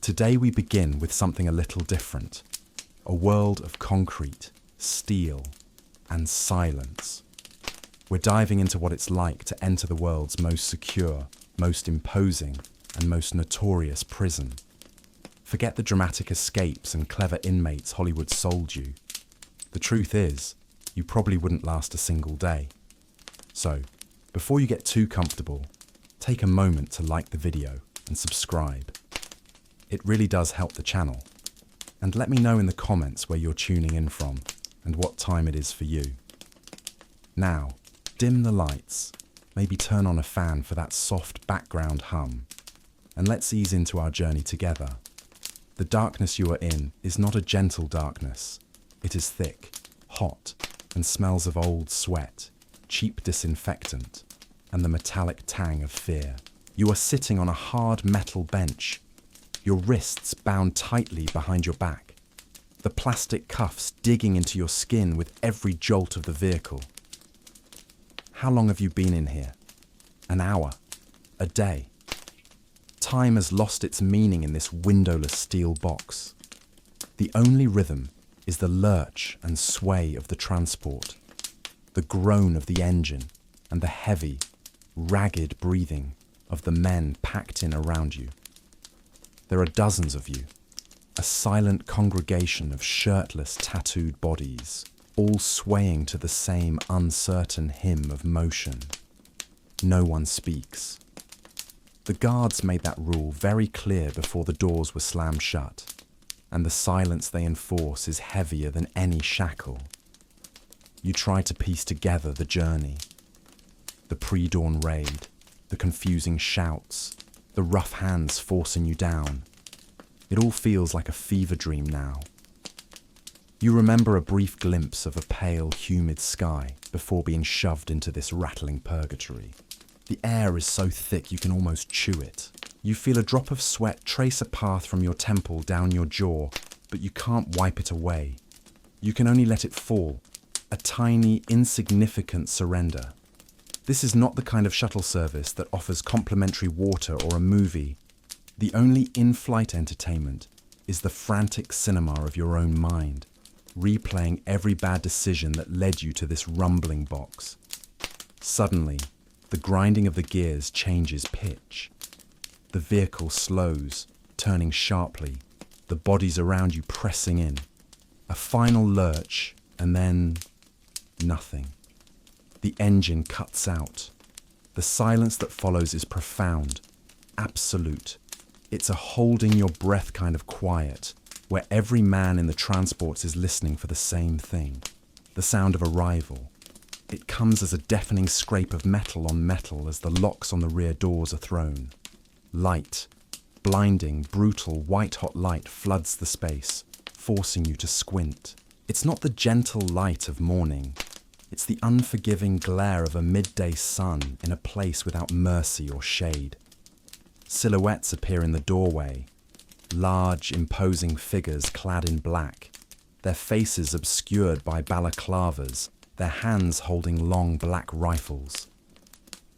Today we begin with something a little different. A world of concrete, steel, and silence. We're diving into what it's like to enter the world's most secure, most imposing, and most notorious prison. Forget the dramatic escapes and clever inmates Hollywood sold you. The truth is, you probably wouldn't last a single day. So, before you get too comfortable, take a moment to like the video and subscribe. It really does help the channel. And let me know in the comments where you're tuning in from and what time it is for you. Now, dim the lights, maybe turn on a fan for that soft background hum, and let's ease into our journey together. The darkness you are in is not a gentle darkness. It is thick, hot, and smells of old sweat, cheap disinfectant, and the metallic tang of fear. You are sitting on a hard metal bench, your wrists bound tightly behind your back, the plastic cuffs digging into your skin with every jolt of the vehicle. How long have you been in here? An hour? A day? Time has lost its meaning in this windowless steel box. The only rhythm is the lurch and sway of the transport, the groan of the engine, and the heavy, ragged breathing of the men packed in around you. There are dozens of you, a silent congregation of shirtless, tattooed bodies, all swaying to the same uncertain hymn of motion. No one speaks. The guards made that rule very clear before the doors were slammed shut, and the silence they enforce is heavier than any shackle. You try to piece together the journey, the pre-dawn raid, the confusing shouts, the rough hands forcing you down. It all feels like a fever dream now. You remember a brief glimpse of a pale, humid sky before being shoved into this rattling purgatory. The air is so thick you can almost chew it. You feel a drop of sweat trace a path from your temple down your jaw, but you can't wipe it away. You can only let it fall, a tiny, insignificant surrender. This is not the kind of shuttle service that offers complimentary water or a movie. The only in-flight entertainment is the frantic cinema of your own mind, replaying every bad decision that led you to this rumbling box. Suddenly, the grinding of the gears changes pitch. The vehicle slows, turning sharply, the bodies around you pressing in. A final lurch, and then nothing. The engine cuts out. The silence that follows is profound, absolute. It's a holding your breath kind of quiet, where every man in the transports is listening for the same thing, the sound of arrival. It comes as a deafening scrape of metal on metal as the locks on the rear doors are thrown. Light, blinding, brutal, white-hot light floods the space, forcing you to squint. It's not the gentle light of morning. It's the unforgiving glare of a midday sun in a place without mercy or shade. Silhouettes appear in the doorway, large, imposing figures clad in black, their faces obscured by balaclavas, their hands holding long black rifles.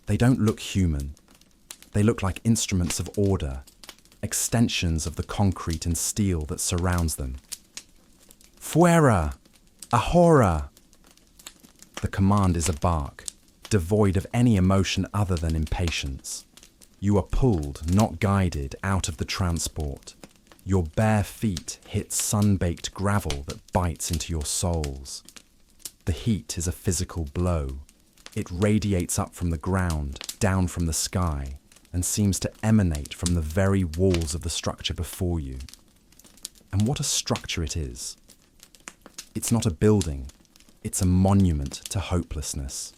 They don't look human. They look like instruments of order, extensions of the concrete and steel that surrounds them. Fuera! Ahora! The command is a bark, devoid of any emotion other than impatience. You are pulled, not guided, out of the transport. Your bare feet hit sun-baked gravel that bites into your soles. The heat is a physical blow. It radiates up from the ground, down from the sky, and seems to emanate from the very walls of the structure before you. And what a structure it is. It's not a building. It's a monument to hopelessness.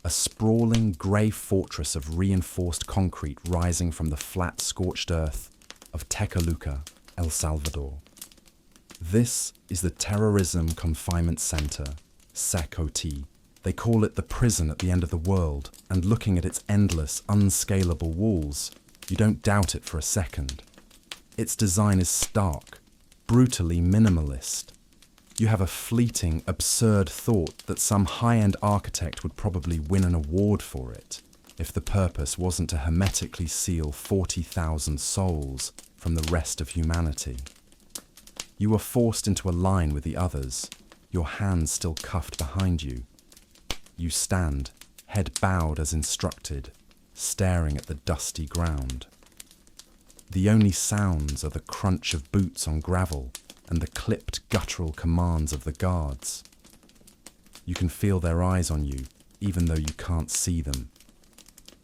A sprawling grey fortress of reinforced concrete rising from the flat, scorched earth of Tekaluca, El Salvador. This is the Terrorism Confinement Center, CECOT. They call it the prison at the end of the world, and looking at its endless, unscalable walls, you don't doubt it for a second. Its design is stark, brutally minimalist. You have a fleeting, absurd thought that some high-end architect would probably win an award for it, if the purpose wasn't to hermetically seal 40,000 souls from the rest of humanity. You are forced into a line with the others, your hands still cuffed behind you. You stand, head bowed as instructed, staring at the dusty ground. The only sounds are the crunch of boots on gravel and the clipped guttural commands of the guards. You can feel their eyes on you, even though you can't see them.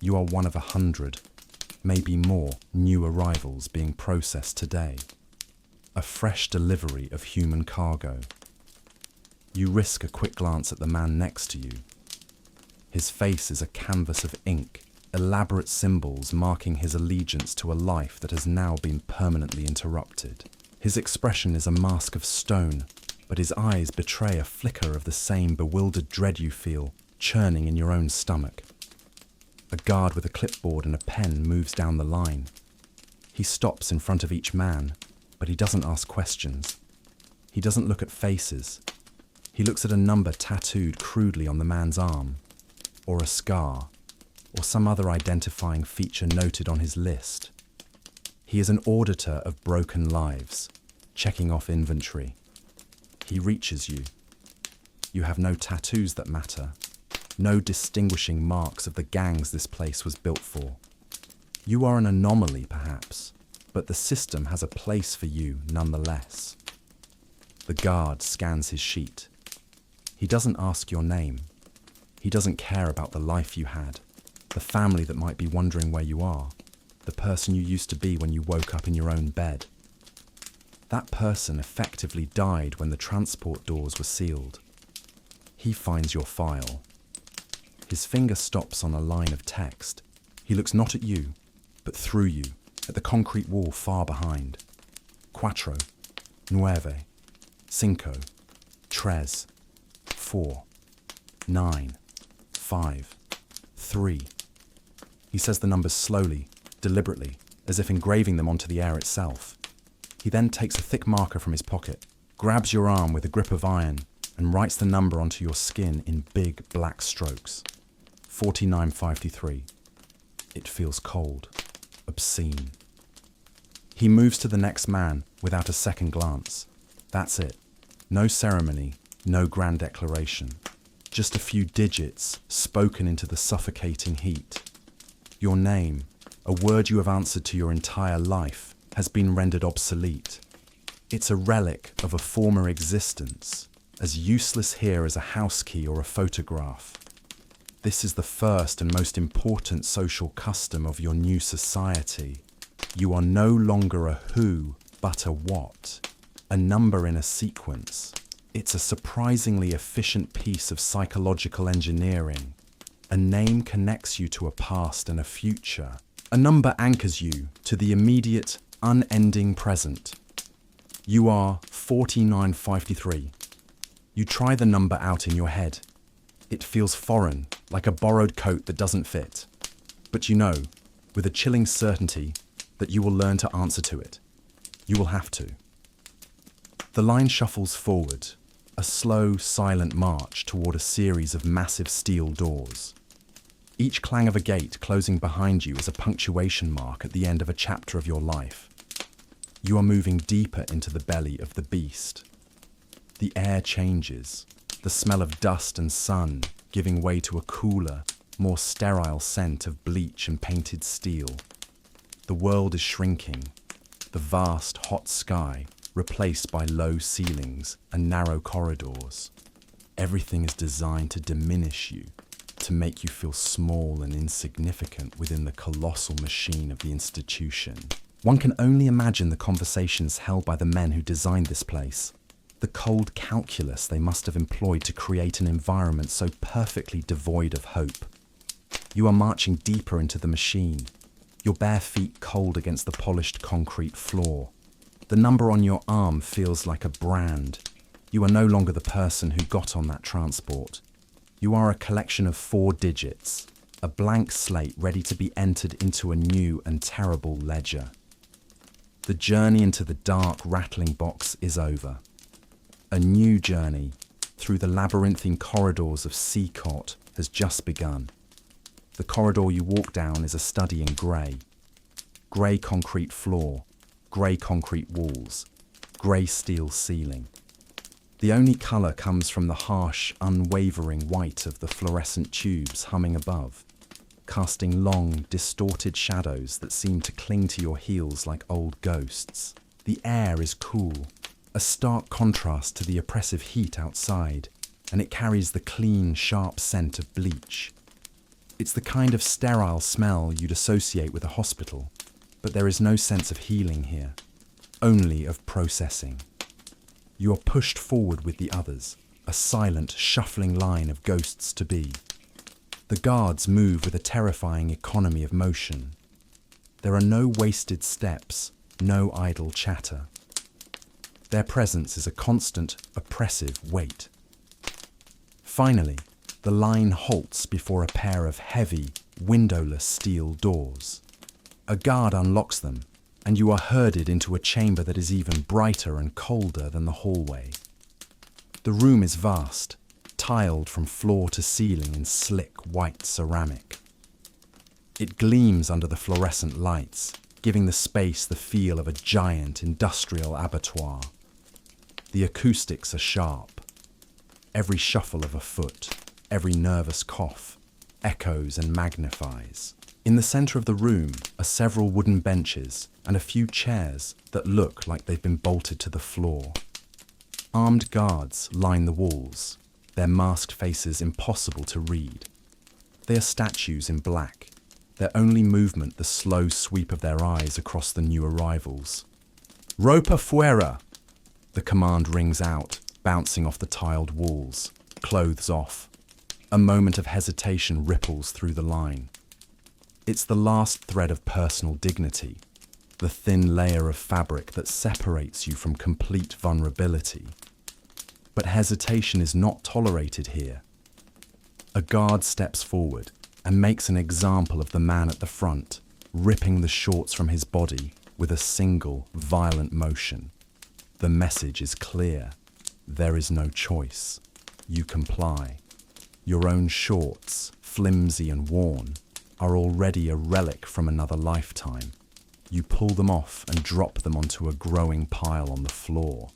You are one of 100, maybe more, new arrivals being processed today. A fresh delivery of human cargo. You risk a quick glance at the man next to you. His face is a canvas of ink, elaborate symbols marking his allegiance to a life that has now been permanently interrupted. His expression is a mask of stone, but his eyes betray a flicker of the same bewildered dread you feel churning in your own stomach. A guard with a clipboard and a pen moves down the line. He stops in front of each man, but he doesn't ask questions. He doesn't look at faces. He looks at a number tattooed crudely on the man's arm, or a scar, or some other identifying feature noted on his list. He is an auditor of broken lives, checking off inventory. He reaches you. You have no tattoos that matter, no distinguishing marks of the gangs this place was built for. You are an anomaly, perhaps, but the system has a place for you nonetheless. The guard scans his sheet. He doesn't ask your name. He doesn't care about the life you had, the family that might be wondering where you are, the person you used to be when you woke up in your own bed. That person effectively died when the transport doors were sealed. He finds your file. His finger stops on a line of text. He looks not at you, but through you, at the concrete wall far behind. Cuatro, nueve, cinco, tres, 4, 9, 5, 3. He says the numbers slowly, deliberately, as if engraving them onto the air itself. He then takes a thick marker from his pocket, grabs your arm with a grip of iron, and writes the number onto your skin in big black strokes. 4953. It feels cold, obscene. He moves to the next man without a second glance. That's it. No ceremony, no grand declaration. Just a few digits spoken into the suffocating heat. Your name, a word you have answered to your entire life, has been rendered obsolete. It's a relic of a former existence, as useless here as a house key or a photograph. This is the first and most important social custom of your new society. You are no longer a who, but a what. A number in a sequence. It's a surprisingly efficient piece of psychological engineering. A name connects you to a past and a future. A number anchors you to the immediate, unending present. You are 4953. You try the number out in your head. It feels foreign, like a borrowed coat that doesn't fit. But you know, with a chilling certainty, that you will learn to answer to it. You will have to. The line shuffles forward, a slow, silent march toward a series of massive steel doors. Each clang of a gate closing behind you is a punctuation mark at the end of a chapter of your life. You are moving deeper into the belly of the beast. The air changes, the smell of dust and sun giving way to a cooler, more sterile scent of bleach and painted steel. The world is shrinking, the vast, hot sky replaced by low ceilings and narrow corridors. Everything is designed to diminish you, to make you feel small and insignificant within the colossal machine of the institution. One can only imagine the conversations held by the men who designed this place, the cold calculus they must have employed to create an environment so perfectly devoid of hope. You are marching deeper into the machine, your bare feet cold against the polished concrete floor. The number on your arm feels like a brand. You are no longer the person who got on that transport. You are a collection of 4 digits, a blank slate ready to be entered into a new and terrible ledger. The journey into the dark, rattling box is over. A new journey through the labyrinthine corridors of CECOT has just begun. The corridor you walk down is a study in grey. Grey concrete floor, grey concrete walls, grey steel ceiling. The only colour comes from the harsh, unwavering white of the fluorescent tubes humming above, casting long, distorted shadows that seem to cling to your heels like old ghosts. The air is cool, a stark contrast to the oppressive heat outside, and it carries the clean, sharp scent of bleach. It's the kind of sterile smell you'd associate with a hospital, but there is no sense of healing here, only of processing. You are pushed forward with the others, a silent, shuffling line of ghosts to be. The guards move with a terrifying economy of motion. There are no wasted steps, no idle chatter. Their presence is a constant, oppressive weight. Finally, the line halts before a pair of heavy, windowless steel doors. A guard unlocks them, and you are herded into a chamber that is even brighter and colder than the hallway. The room is vast, tiled from floor to ceiling in slick white ceramic. It gleams under the fluorescent lights, giving the space the feel of a giant industrial abattoir. The acoustics are sharp. Every shuffle of a foot, every nervous cough, echoes and magnifies. In the centre of the room are several wooden benches and a few chairs that look like they've been bolted to the floor. Armed guards line the walls, their masked faces impossible to read. They are statues in black, their only movement the slow sweep of their eyes across the new arrivals. "Ropa fuera!" The command rings out, bouncing off the tiled walls, clothes off. A moment of hesitation ripples through the line. It's the last thread of personal dignity, the thin layer of fabric that separates you from complete vulnerability. But hesitation is not tolerated here. A guard steps forward and makes an example of the man at the front, ripping the shorts from his body with a single, violent motion. The message is clear. There is no choice. You comply. Your own shorts, flimsy and worn, are already a relic from another lifetime. You pull them off and drop them onto a growing pile on the floor.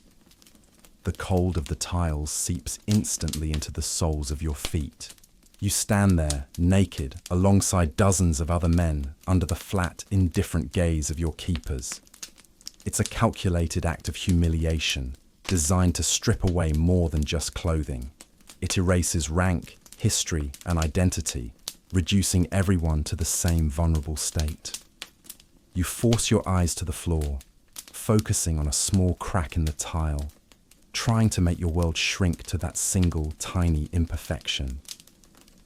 The cold of the tiles seeps instantly into the soles of your feet. You stand there, naked, alongside dozens of other men, under the flat, indifferent gaze of your keepers. It's a calculated act of humiliation, designed to strip away more than just clothing. It erases rank, history, and identity, reducing everyone to the same vulnerable state. You force your eyes to the floor, focusing on a small crack in the tile, trying to make your world shrink to that single, tiny imperfection.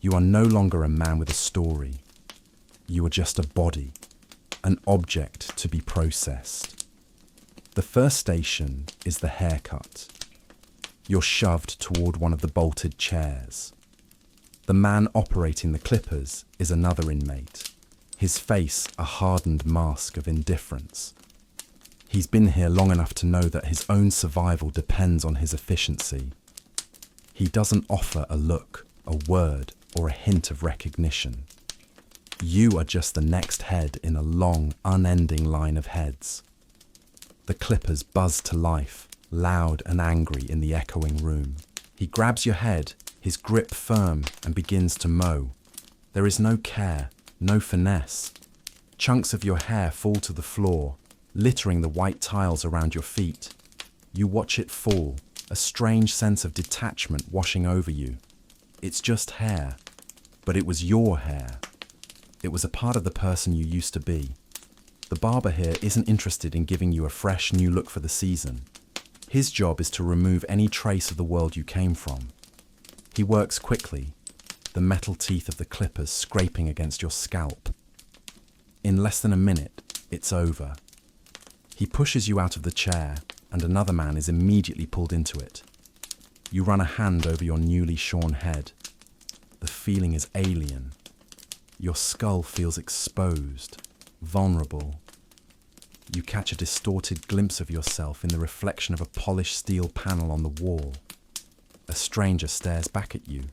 You are no longer a man with a story. You are just a body, an object to be processed. The first station is the haircut. You're shoved toward one of the bolted chairs. The man operating the clippers is another inmate, his face a hardened mask of indifference. He's been here long enough to know that his own survival depends on his efficiency. He doesn't offer a look, a word, or a hint of recognition. You are just the next head in a long, unending line of heads. The clippers buzz to life, loud and angry in the echoing room. He grabs your head, his grip firm, and begins to mow. There is no care, no finesse. Chunks of your hair fall to the floor, littering the white tiles around your feet. You watch it fall, a strange sense of detachment washing over you. It's just hair, but it was your hair. It was a part of the person you used to be. The barber here isn't interested in giving you a fresh new look for the season. His job is to remove any trace of the world you came from. He works quickly, the metal teeth of the clippers scraping against your scalp. In less than a minute, it's over. He pushes you out of the chair, and another man is immediately pulled into it. You run a hand over your newly shorn head. The feeling is alien. Your skull feels exposed, vulnerable. You catch a distorted glimpse of yourself in the reflection of a polished steel panel on the wall. A stranger stares back at you.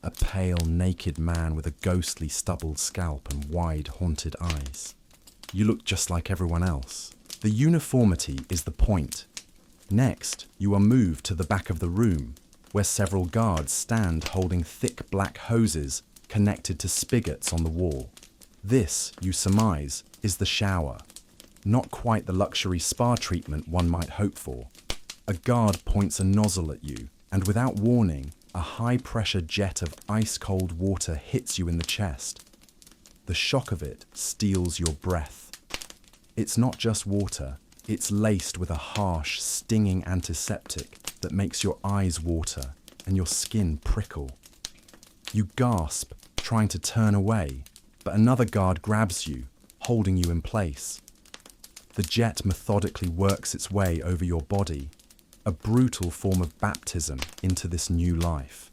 A pale, naked man with a ghostly, stubbled scalp and wide, haunted eyes. You look just like everyone else. The uniformity is the point. Next, you are moved to the back of the room, where several guards stand holding thick black hoses connected to spigots on the wall. This, you surmise, is the shower. Not quite the luxury spa treatment one might hope for. A guard points a nozzle at you, and without warning, a high-pressure jet of ice-cold water hits you in the chest. The shock of it steals your breath. It's not just water, it's laced with a harsh, stinging antiseptic that makes your eyes water and your skin prickle. You gasp, trying to turn away, but another guard grabs you, holding you in place. The jet methodically works its way over your body, a brutal form of baptism into this new life.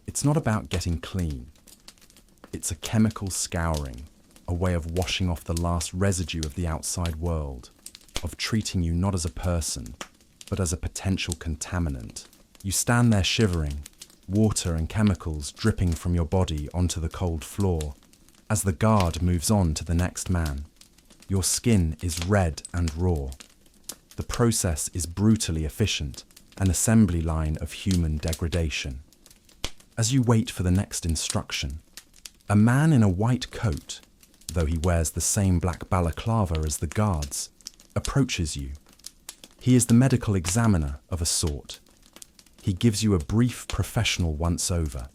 It's not about getting clean. It's a chemical scouring, a way of washing off the last residue of the outside world, of treating you not as a person, but as a potential contaminant. You stand there shivering, water and chemicals dripping from your body onto the cold floor, as the guard moves on to the next man. Your skin is red and raw. The process is brutally efficient, an assembly line of human degradation. As you wait for the next instruction, a man in a white coat, though he wears the same black balaclava as the guards, approaches you. He is the medical examiner of a sort. He gives you a brief professional once-over.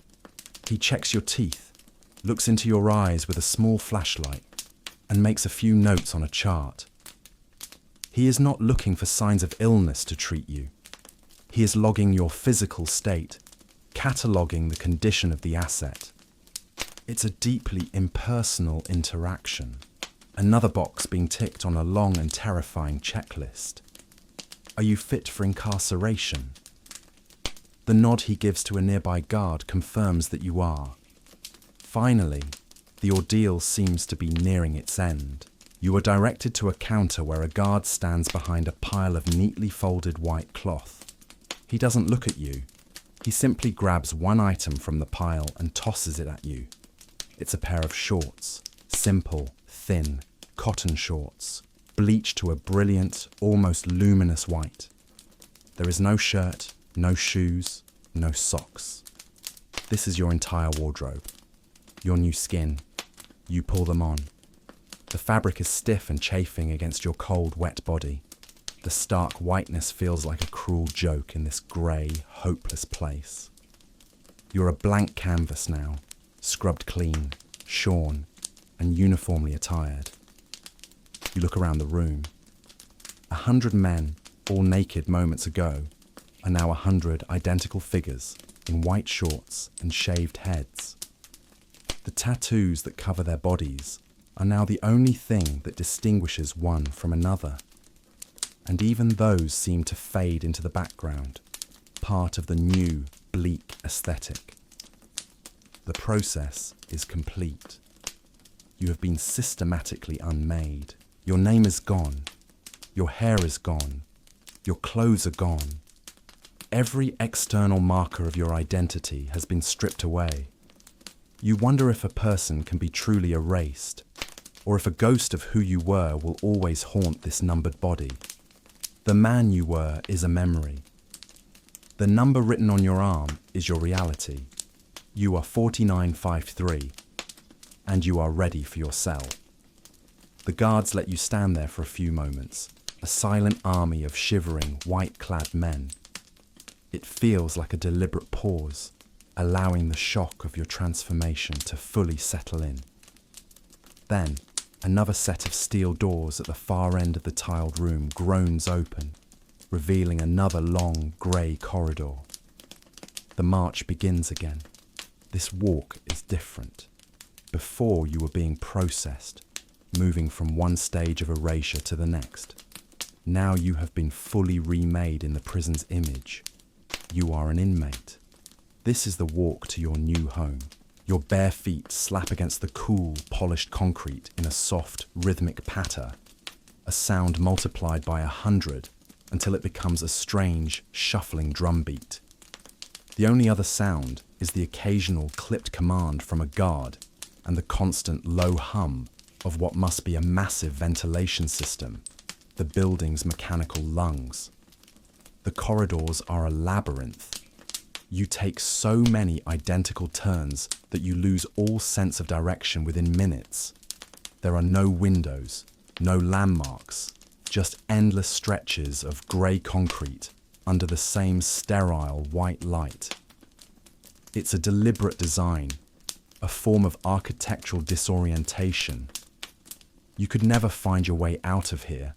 He checks your teeth, looks into your eyes with a small flashlight, and makes a few notes on a chart. He is not looking for signs of illness to treat you. He is logging your physical state, cataloguing the condition of the asset. It's a deeply impersonal interaction, another box being ticked on a long and terrifying checklist. Are you fit for incarceration? The nod he gives to a nearby guard confirms that you are. Finally, the ordeal seems to be nearing its end. You are directed to a counter where a guard stands behind a pile of neatly folded white cloth. He doesn't look at you. He simply grabs one item from the pile and tosses it at you. It's a pair of shorts, simple, thin, cotton shorts, bleached to a brilliant, almost luminous white. There is no shirt, no shoes, no socks. This is your entire wardrobe. Your new skin. You pull them on. The fabric is stiff and chafing against your cold, wet body. The stark whiteness feels like a cruel joke in this grey, hopeless place. You're a blank canvas now, scrubbed clean, shorn, and uniformly attired. You look around the room. 100 men, all naked moments ago, are now 100 identical figures in white shorts and shaved heads. The tattoos that cover their bodies are now the only thing that distinguishes one from another. And even those seem to fade into the background, part of the new, bleak aesthetic. The process is complete. You have been systematically unmade. Your name is gone. Your hair is gone. Your clothes are gone. Every external marker of your identity has been stripped away. You wonder if a person can be truly erased, or if a ghost of who you were will always haunt this numbered body. The man you were is a memory. The number written on your arm is your reality. You are 4953, and you are ready for your cell. The guards let you stand there for a few moments, a silent army of shivering, white-clad men. It feels like a deliberate pause, allowing the shock of your transformation to fully settle in. Then, another set of steel doors at the far end of the tiled room groans open, revealing another long, grey corridor. The march begins again. This walk is different. Before you were being processed, moving from one stage of erasure to the next. Now you have been fully remade in the prison's image. You are an inmate. This is the walk to your new home. Your bare feet slap against the cool, polished concrete in a soft, rhythmic patter, a sound multiplied by 100 until it becomes a strange, shuffling drumbeat. The only other sound is the occasional clipped command from a guard and the constant low hum of what must be a massive ventilation system. the building's mechanical lungs. The corridors are a labyrinth. You take so many identical turns that you lose all sense of direction within minutes. There are no windows, no landmarks, just endless stretches of grey concrete under the same sterile white light. It's a deliberate design, a form of architectural disorientation. You could never find your way out of here,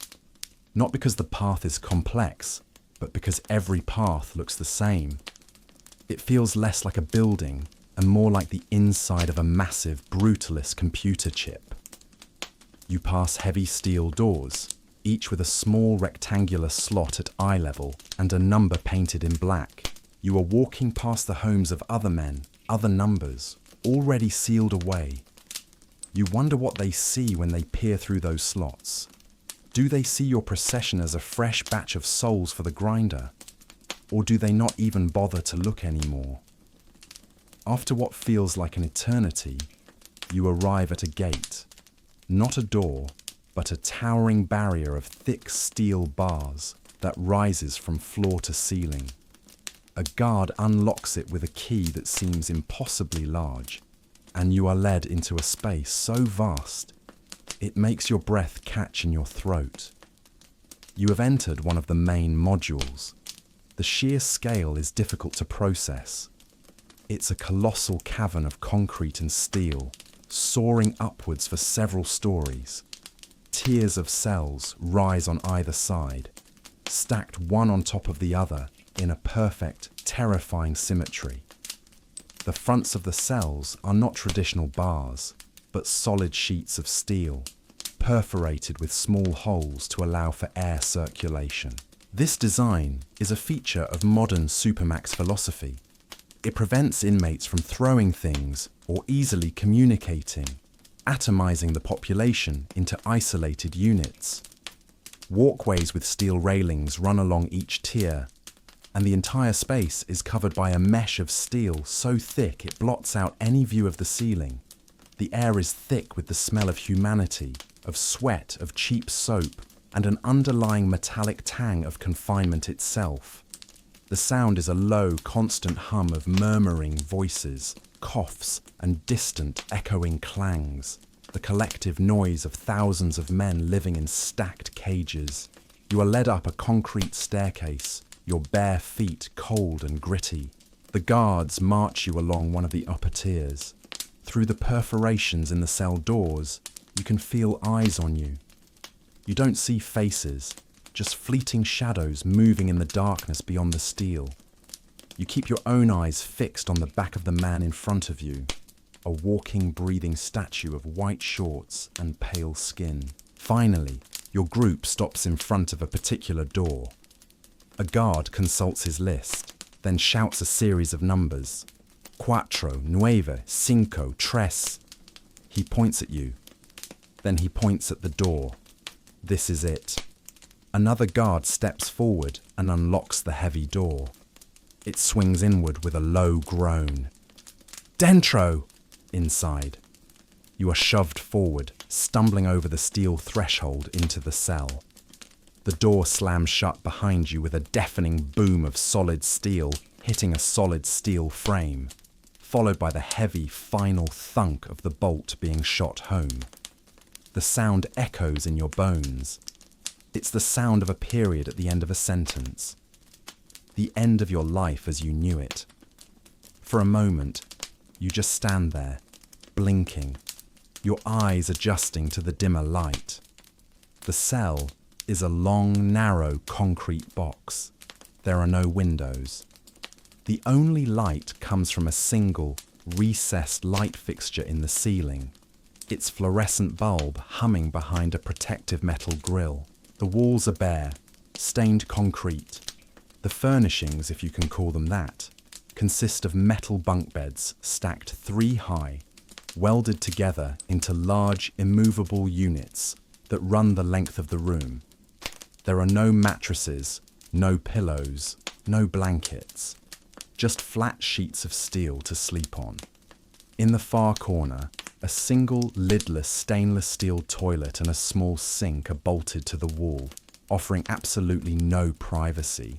not because the path is complex, but because every path looks the same. It feels less like a building and more like the inside of a massive, brutalist computer chip. You pass heavy steel doors, each with a small rectangular slot at eye level and a number painted in black. You are walking past the homes of other men, other numbers, already sealed away. You wonder what they see when they peer through those slots. Do they see your procession as a fresh batch of souls for the grinder? Or do they not even bother to look anymore? After what feels like an eternity, you arrive at a gate. Not a door, but a towering barrier of thick steel bars that rises from floor to ceiling. A guard unlocks it with a key that seems impossibly large, and you are led into a space so vast, it makes your breath catch in your throat. You have entered one of the main modules. The sheer scale is difficult to process. It's a colossal cavern of concrete and steel, soaring upwards for several stories. Tiers of cells rise on either side, stacked one on top of the other in a perfect, terrifying symmetry. The fronts of the cells are not traditional bars, but solid sheets of steel, perforated with small holes to allow for air circulation. This design is a feature of modern supermax philosophy. It prevents inmates from throwing things or easily communicating, atomizing the population into isolated units. Walkways with steel railings run along each tier, and the entire space is covered by a mesh of steel so thick it blots out any view of the ceiling. The air is thick with the smell of humanity, of sweat, of cheap soap, and an underlying metallic tang of confinement itself. The sound is a low, constant hum of murmuring voices, coughs, and distant, echoing clangs, the collective noise of thousands of men living in stacked cages. You are led up a concrete staircase, your bare feet cold and gritty. The guards march you along one of the upper tiers. Through the perforations in the cell doors, you can feel eyes on you. You don't see faces, just fleeting shadows moving in the darkness beyond the steel. You keep your own eyes fixed on the back of the man in front of you, a walking, breathing statue of white shorts and pale skin. Finally, your group stops in front of a particular door. A guard consults his list, then shouts a series of numbers. Cuatro, nueve, cinco, tres. He points at you. Then he points at the door. This is it. Another guard steps forward and unlocks the heavy door. It swings inward with a low groan. Dentro! Inside. You are shoved forward, stumbling over the steel threshold into the cell. The door slams shut behind you with a deafening boom of solid steel hitting a solid steel frame, followed by the heavy, final thunk of the bolt being shot home. The sound echoes in your bones. It's the sound of a period at the end of a sentence. The end of your life as you knew it. For a moment, you just stand there, blinking, your eyes adjusting to the dimmer light. The cell is a long, narrow concrete box. There are no windows. The only light comes from a single, recessed light fixture in the ceiling, its fluorescent bulb humming behind a protective metal grille. The walls are bare, stained concrete. The furnishings, if you can call them that, consist of metal bunk beds stacked 3 high, welded together into large, immovable units that run the length of the room. There are no mattresses, no pillows, no blankets, just flat sheets of steel to sleep on. In the far corner, a single lidless stainless steel toilet and a small sink are bolted to the wall. offering absolutely no privacy.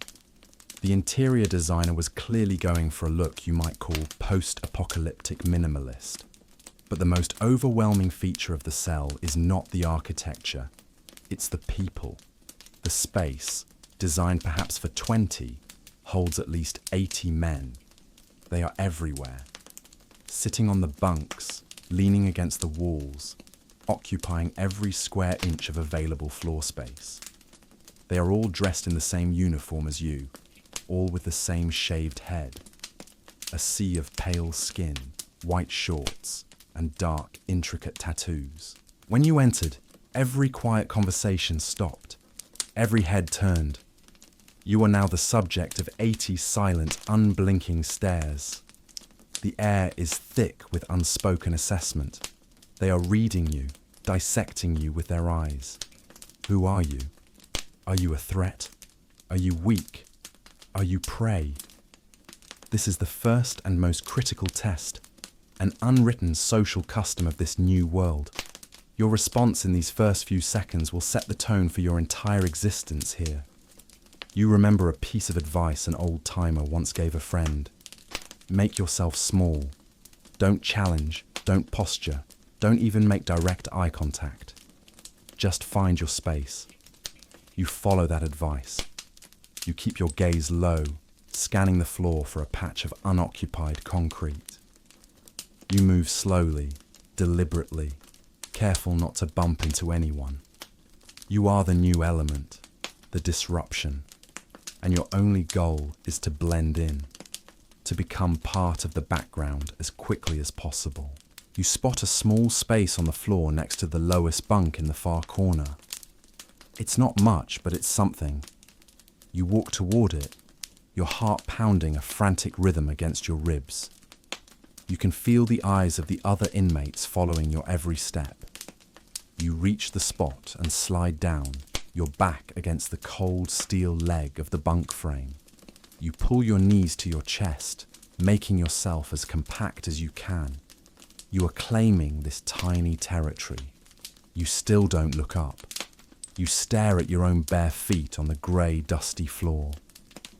The interior designer was clearly going for a look you might call post-apocalyptic minimalist. But the most overwhelming feature of the cell is not the architecture, it's the people. The space, designed perhaps for 20, holds at least 80 men. They are everywhere, sitting on the bunks, leaning against the walls, occupying every square inch of available floor space. They are all dressed in the same uniform as you, all with the same shaved head. A sea of pale skin, white shorts, and dark, intricate tattoos. When you entered, every quiet conversation stopped. Every head turned. You are now the subject of 80 silent, unblinking stares. The air is thick with unspoken assessment. They are reading you, dissecting you with their eyes. Who are you? Are you a threat? Are you weak? Are you prey? This is the first and most critical test, an unwritten social custom of this new world. Your response in these first few seconds will set the tone for your entire existence here. You remember a piece of advice an old-timer once gave a friend. Make yourself small. Don't challenge, don't posture, don't even make direct eye contact. Just find your space. You follow that advice. You keep your gaze low, scanning the floor for a patch of unoccupied concrete. You move slowly, deliberately, careful not to bump into anyone. You are the new element, the disruption, and your only goal is to blend in, to become part of the background as quickly as possible. You spot a small space on the floor next to the lowest bunk in the far corner. It's not much, but it's something. You walk toward it, your heart pounding a frantic rhythm against your ribs. You can feel the eyes of the other inmates following your every step. You reach the spot and slide down, your back against the cold steel leg of the bunk frame. You pull your knees to your chest, making yourself as compact as you can. You are claiming this tiny territory. You still don't look up. You stare at your own bare feet on the grey, dusty floor.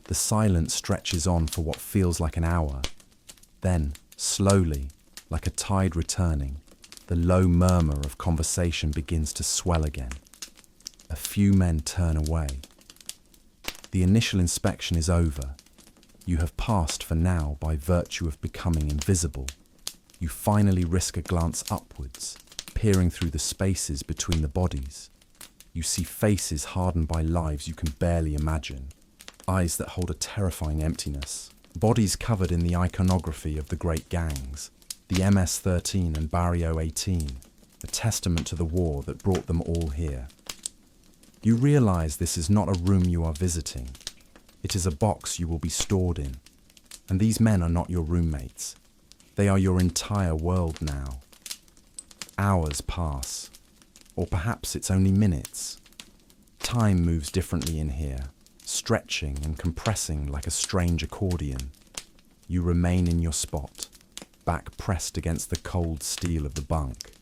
The silence stretches on for what feels like an hour. Then, slowly, like a tide returning, the low murmur of conversation begins to swell again. A few men turn away. The initial inspection is over. You have passed for now by virtue of becoming invisible. You finally risk a glance upwards, peering through the spaces between the bodies. You see faces hardened by lives you can barely imagine, eyes that hold a terrifying emptiness, bodies covered in the iconography of the great gangs, the MS-13 and Barrio 18, a testament to the war that brought them all here. You realize this is not a room you are visiting. It is a box you will be stored in. And these men are not your roommates. They are your entire world now. Hours pass, or perhaps it's only minutes. Time moves differently in here, stretching and compressing like a strange accordion. You remain in your spot, back pressed against the cold steel of the bunk,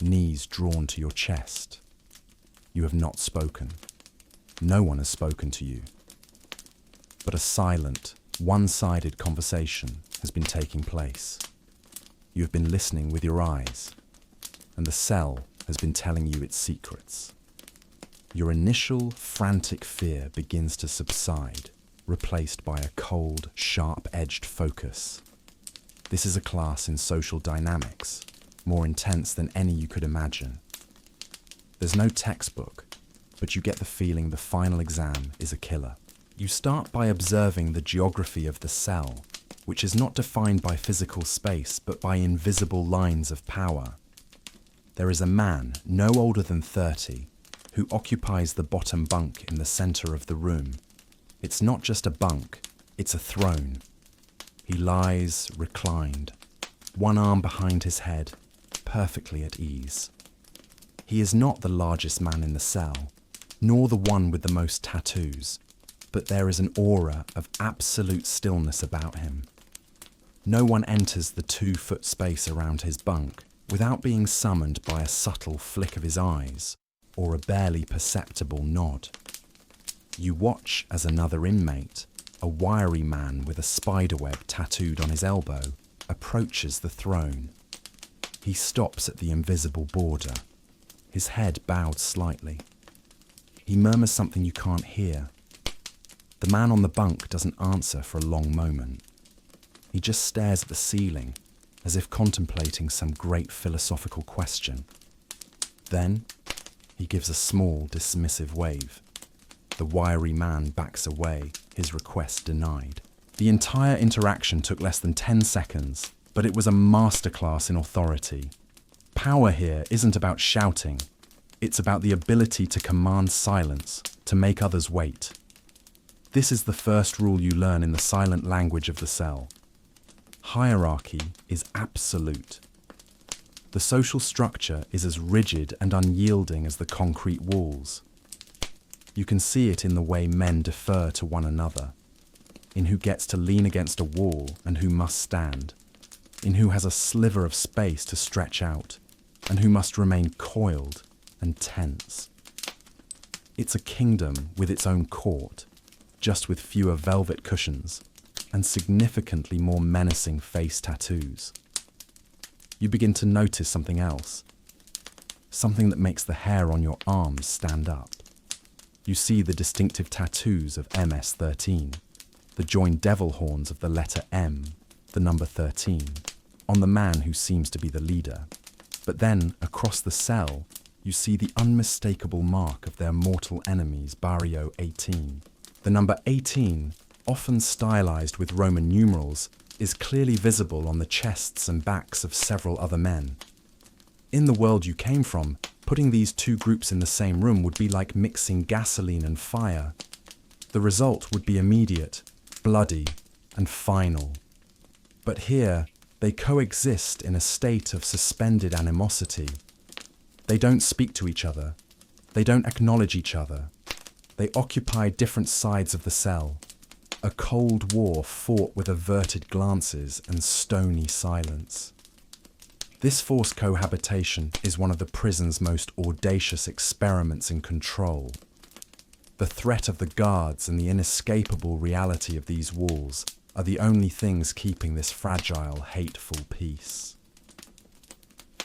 knees drawn to your chest. You have not spoken. No one has spoken to you. But a silent, one-sided conversation has been taking place. You have been listening with your eyes, and the cell has been telling you its secrets. Your initial frantic fear begins to subside, replaced by a cold, sharp-edged focus. This is a class in social dynamics, more intense than any you could imagine. There's no textbook, but you get the feeling the final exam is a killer. You start by observing the geography of the cell, which is not defined by physical space, but by invisible lines of power. There is a man, no older than 30, who occupies the bottom bunk in the center of the room. It's not just a bunk, it's a throne. He lies reclined, one arm behind his head, perfectly at ease. He is not the largest man in the cell, nor the one with the most tattoos, but there is an aura of absolute stillness about him. No one enters the 2-foot space around his bunk without being summoned by a subtle flick of his eyes or a barely perceptible nod. You watch as another inmate, a wiry man with a spiderweb tattooed on his elbow, approaches the throne. He stops at the invisible border, his head bowed slightly. He murmurs something you can't hear. The man on the bunk doesn't answer for a long moment. He just stares at the ceiling, as if contemplating some great philosophical question. Then, he gives a small, dismissive wave. The wiry man backs away, his request denied. The entire interaction took less than 10 seconds, but it was a masterclass in authority. Power here isn't about shouting. It's about the ability to command silence, to make others wait. This is the first rule you learn in the silent language of the cell. Hierarchy is absolute. The social structure is as rigid and unyielding as the concrete walls. You can see it in the way men defer to one another, in who gets to lean against a wall and who must stand, in who has a sliver of space to stretch out, and who must remain coiled and tense. It's a kingdom with its own court, just with fewer velvet cushions and significantly more menacing face tattoos. You begin to notice something else, something that makes the hair on your arms stand up. You see the distinctive tattoos of MS-13, the joined devil horns of the letter M, the number 13, on the man who seems to be the leader. But then, across the cell, you see the unmistakable mark of their mortal enemies, Barrio 18. The number 18, often stylized with Roman numerals, is clearly visible on the chests and backs of several other men. In the world you came from, putting these two groups in the same room would be like mixing gasoline and fire. The result would be immediate, bloody, and final. But here, they coexist in a state of suspended animosity. They don't speak to each other. They don't acknowledge each other. They occupy different sides of the cell. A cold war fought with averted glances and stony silence. This forced cohabitation is one of the prison's most audacious experiments in control. The threat of the guards and the inescapable reality of these walls are the only things keeping this fragile, hateful peace.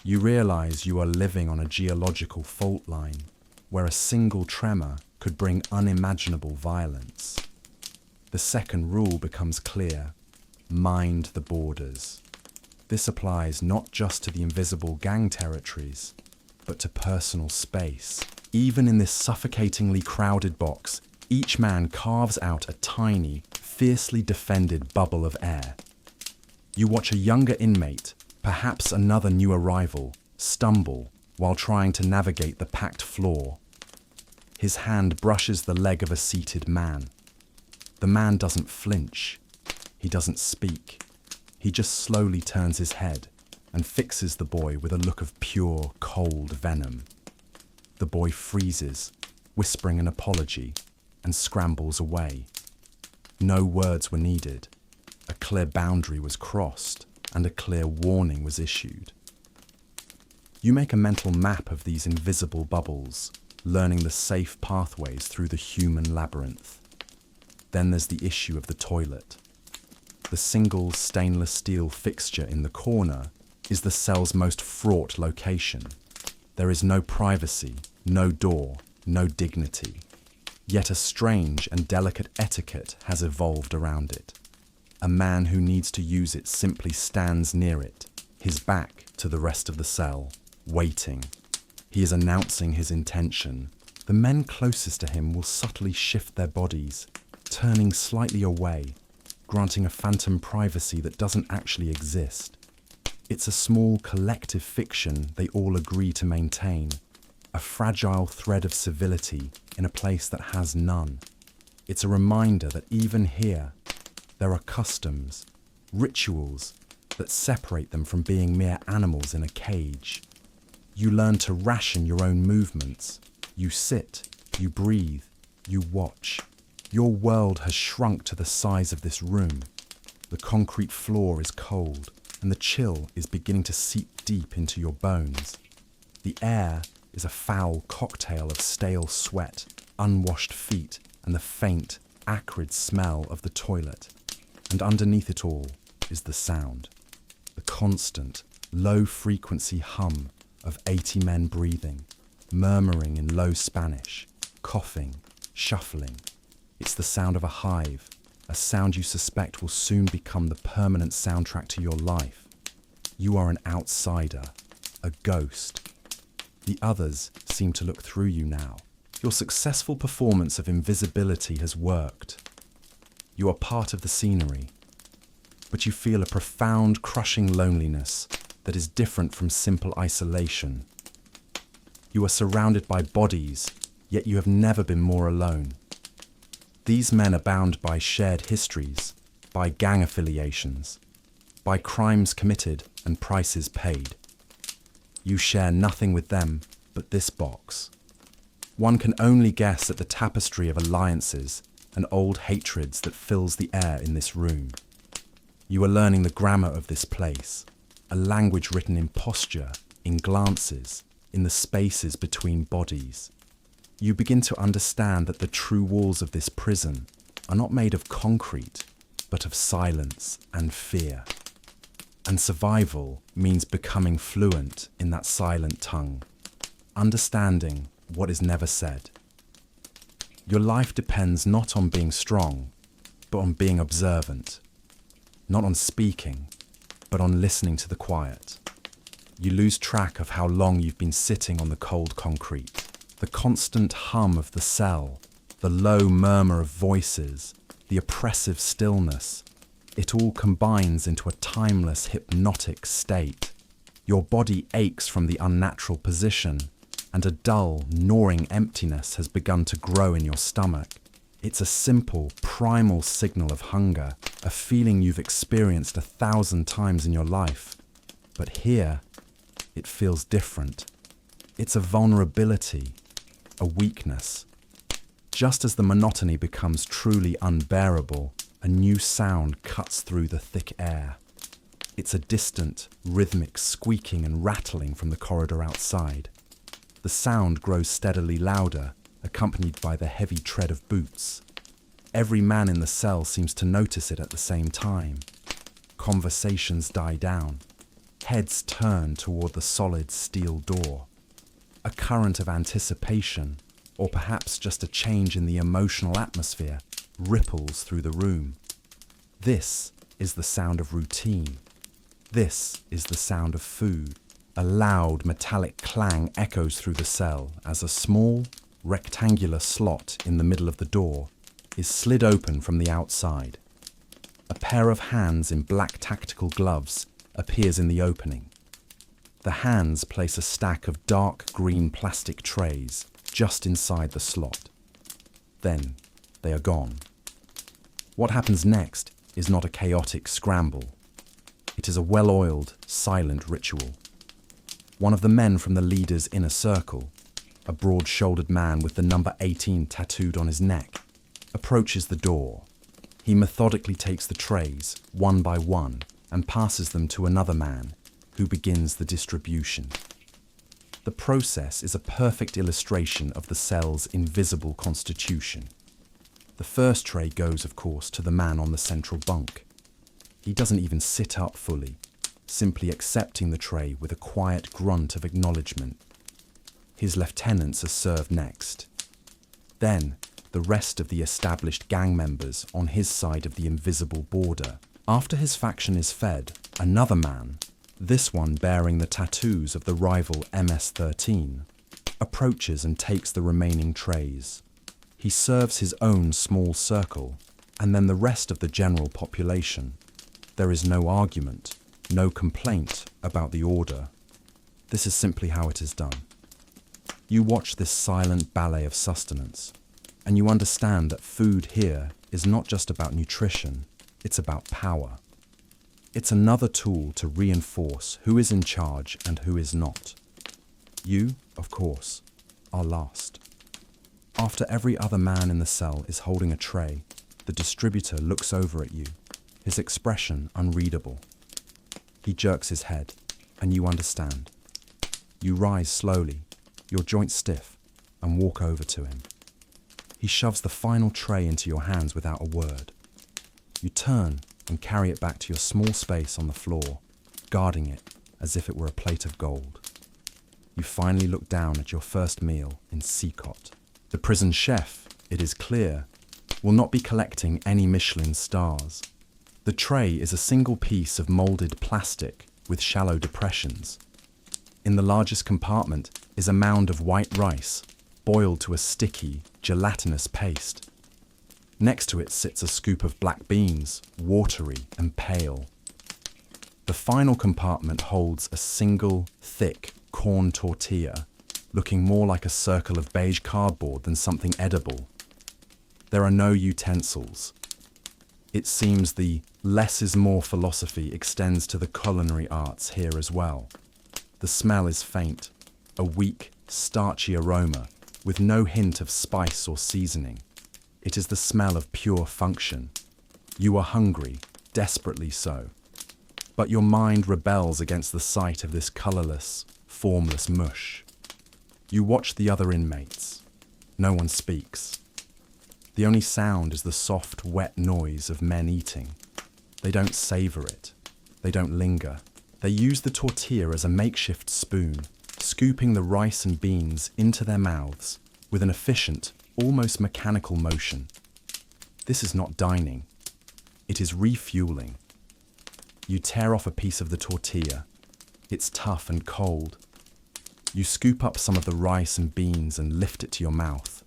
You realize you are living on a geological fault line where a single tremor could bring unimaginable violence. The second rule becomes clear: mind the borders. This applies not just to the invisible gang territories, but to personal space. Even in this suffocatingly crowded box, each man carves out a tiny, fiercely defended bubble of air. You watch a younger inmate, perhaps another new arrival, stumble while trying to navigate the packed floor. His hand brushes the leg of a seated man. The man doesn't flinch. He doesn't speak. He just slowly turns his head and fixes the boy with a look of pure, cold venom. The boy freezes, whispering an apology, and scrambles away. No words were needed. A clear boundary was crossed, and a clear warning was issued. You make a mental map of these invisible bubbles, learning the safe pathways through the human labyrinth. Then there's the issue of the toilet. The single stainless steel fixture in the corner is the cell's most fraught location. There is no privacy, no door, no dignity. Yet a strange and delicate etiquette has evolved around it. A man who needs to use it simply stands near it, his back to the rest of the cell, waiting. He is announcing his intention. The men closest to him will subtly shift their bodies, turning slightly away, granting a phantom privacy that doesn't actually exist. It's a small collective fiction they all agree to maintain, a fragile thread of civility in a place that has none. It's a reminder that even here, there are customs, rituals that separate them from being mere animals in a cage. You learn to ration your own movements. You sit, you breathe, you watch. Your world has shrunk to the size of this room. The concrete floor is cold, and the chill is beginning to seep deep into your bones. The air is a foul cocktail of stale sweat, unwashed feet, and the faint, acrid smell of the toilet. And underneath it all is the sound, the constant, low-frequency hum of 80 men breathing, murmuring in low Spanish, coughing, shuffling. It's the sound of a hive, a sound you suspect will soon become the permanent soundtrack to your life. You are an outsider, a ghost. The others seem to look through you now. Your successful performance of invisibility has worked. You are part of the scenery, but you feel a profound, crushing loneliness that is different from simple isolation. You are surrounded by bodies, yet you have never been more alone. These men are bound by shared histories, by gang affiliations, by crimes committed and prices paid. You share nothing with them but this box. One can only guess at the tapestry of alliances and old hatreds that fills the air in this room. You are learning the grammar of this place, a language written in posture, in glances, in the spaces between bodies. You begin to understand that the true walls of this prison are not made of concrete, but of silence and fear. And survival means becoming fluent in that silent tongue, understanding what is never said. Your life depends not on being strong, but on being observant, not on speaking, but on listening to the quiet. You lose track of how long you've been sitting on the cold concrete. The constant hum of the cell, the low murmur of voices, the oppressive stillness, it all combines into a timeless hypnotic state. Your body aches from the unnatural position, and a dull, gnawing emptiness has begun to grow in your stomach. It's a simple, primal signal of hunger, a feeling you've experienced 1,000 times in your life. But here, it feels different. It's a vulnerability, a weakness. Just as the monotony becomes truly unbearable, a new sound cuts through the thick air. It's a distant, rhythmic squeaking and rattling from the corridor outside. The sound grows steadily louder, accompanied by the heavy tread of boots. Every man in the cell seems to notice it at the same time. Conversations die down. Heads turn toward the solid steel door. A current of anticipation, or perhaps just a change in the emotional atmosphere, ripples through the room. This is the sound of routine. This is the sound of food. A loud metallic clang echoes through the cell as a small, rectangular slot in the middle of the door is slid open from the outside. A pair of hands in black tactical gloves appears in the opening. The hands place a stack of dark green plastic trays just inside the slot. Then they are gone. What happens next is not a chaotic scramble. It is a well-oiled, silent ritual. One of the men from the leader's inner circle, a broad-shouldered man with the number 18 tattooed on his neck, approaches the door. He methodically takes the trays, one by one, and passes them to another man, who begins the distribution. The process is a perfect illustration of the cell's invisible constitution. The first tray goes, of course, to the man on the central bunk. He doesn't even sit up fully, simply accepting the tray with a quiet grunt of acknowledgement. His lieutenants are served next. Then, the rest of the established gang members on his side of the invisible border. After his faction is fed, another man, this one bearing the tattoos of the rival MS-13, approaches and takes the remaining trays. He serves his own small circle, and then the rest of the general population. There is no argument, no complaint about the order. This is simply how it is done. You watch this silent ballet of sustenance, and you understand that food here is not just about nutrition, it's about power. It's another tool to reinforce who is in charge and who is not. You, of course, are last. After every other man in the cell is holding a tray, the distributor looks over at you, his expression unreadable. He jerks his head, and you understand. You rise slowly, your joints stiff, and walk over to him. He shoves the final tray into your hands without a word. You turn and carry it back to your small space on the floor, guarding it as if it were a plate of gold. You finally look down at your first meal in CECOT. The prison chef, it is clear, will not be collecting any Michelin stars. The tray is a single piece of molded plastic with shallow depressions. In the largest compartment is a mound of white rice, boiled to a sticky, gelatinous paste. Next to it sits a scoop of black beans, watery and pale. The final compartment holds a single, thick corn tortilla, looking more like a circle of beige cardboard than something edible. There are no utensils. It seems the less is more philosophy extends to the culinary arts here as well. The smell is faint, a weak, starchy aroma with no hint of spice or seasoning. It is the smell of pure function. You are hungry, desperately so. But your mind rebels against the sight of this colourless, formless mush. You watch the other inmates. No one speaks. The only sound is the soft, wet noise of men eating. They don't savour it. They don't linger. They use the tortilla as a makeshift spoon, scooping the rice and beans into their mouths with an efficient, almost mechanical motion. This is not dining. It is refueling. You tear off a piece of the tortilla. It's tough and cold. You scoop up some of the rice and beans and lift it to your mouth.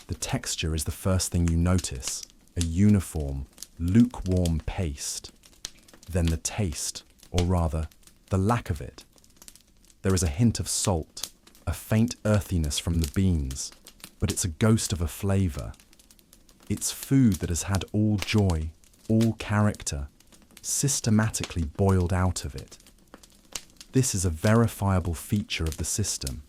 The texture is the first thing you notice, a uniform, lukewarm paste. Then the taste, or rather, the lack of it. There is a hint of salt, a faint earthiness from the beans, but it's a ghost of a flavour. It's food that has had all joy, all character, systematically boiled out of it. This is a verifiable feature of the system.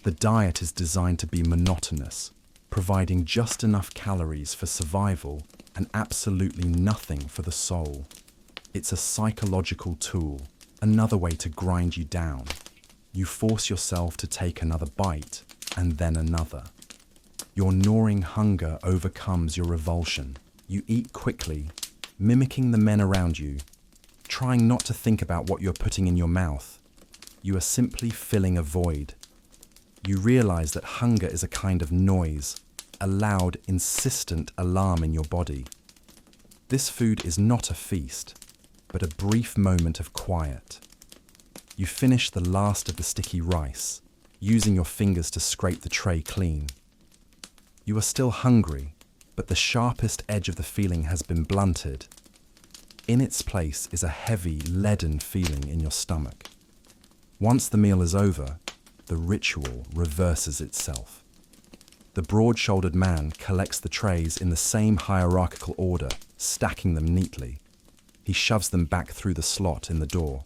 The diet is designed to be monotonous, providing just enough calories for survival and absolutely nothing for the soul. It's a psychological tool, another way to grind you down. You force yourself to take another bite, and then another. Your gnawing hunger overcomes your revulsion. You eat quickly, mimicking the men around you, trying not to think about what you're putting in your mouth. You are simply filling a void. You realize that hunger is a kind of noise, a loud, insistent alarm in your body. This food is not a feast, but a brief moment of quiet. You finish the last of the sticky rice, using your fingers to scrape the tray clean. You are still hungry, but the sharpest edge of the feeling has been blunted. In its place is a heavy, leaden feeling in your stomach. Once the meal is over, the ritual reverses itself. The broad-shouldered man collects the trays in the same hierarchical order, stacking them neatly. He shoves them back through the slot in the door.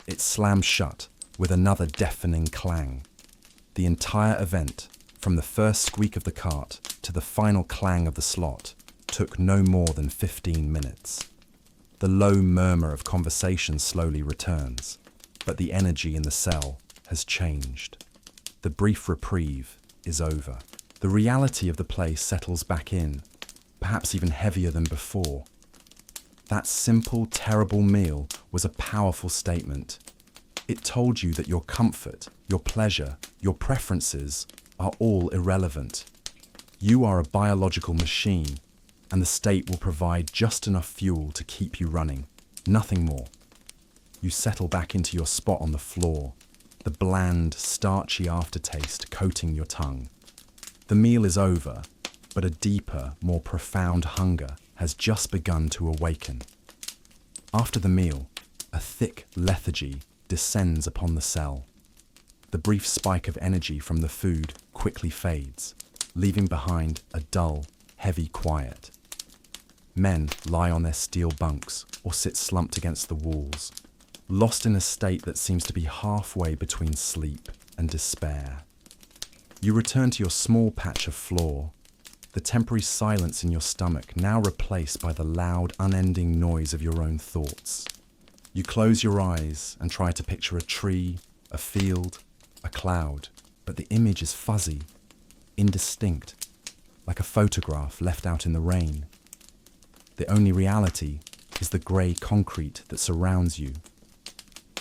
It slams shut with another deafening clang. The entire event, from the first squeak of the cart to the final clang of the slot, took no more than 15 minutes. The low murmur of conversation slowly returns, but the energy in the cell has changed. The brief reprieve is over. The reality of the place settles back in, perhaps even heavier than before. That simple, terrible meal was a powerful statement. It told you that your comfort, your pleasure, your preferences are all irrelevant. You are a biological machine, and the state will provide just enough fuel to keep you running, nothing more. You settle back into your spot on the floor, the bland, starchy aftertaste coating your tongue. The meal is over, but a deeper, more profound hunger has just begun to awaken. After the meal, a thick lethargy descends upon the cell. The brief spike of energy from the food quickly fades, leaving behind a dull, heavy quiet. Men lie on their steel bunks or sit slumped against the walls, lost in a state that seems to be halfway between sleep and despair. You return to your small patch of floor, the temporary silence in your stomach now replaced by the loud, unending noise of your own thoughts. You close your eyes and try to picture a tree, a field, a cloud, but the image is fuzzy, indistinct. like a photograph left out in the rain. The only reality is the grey concrete that surrounds you.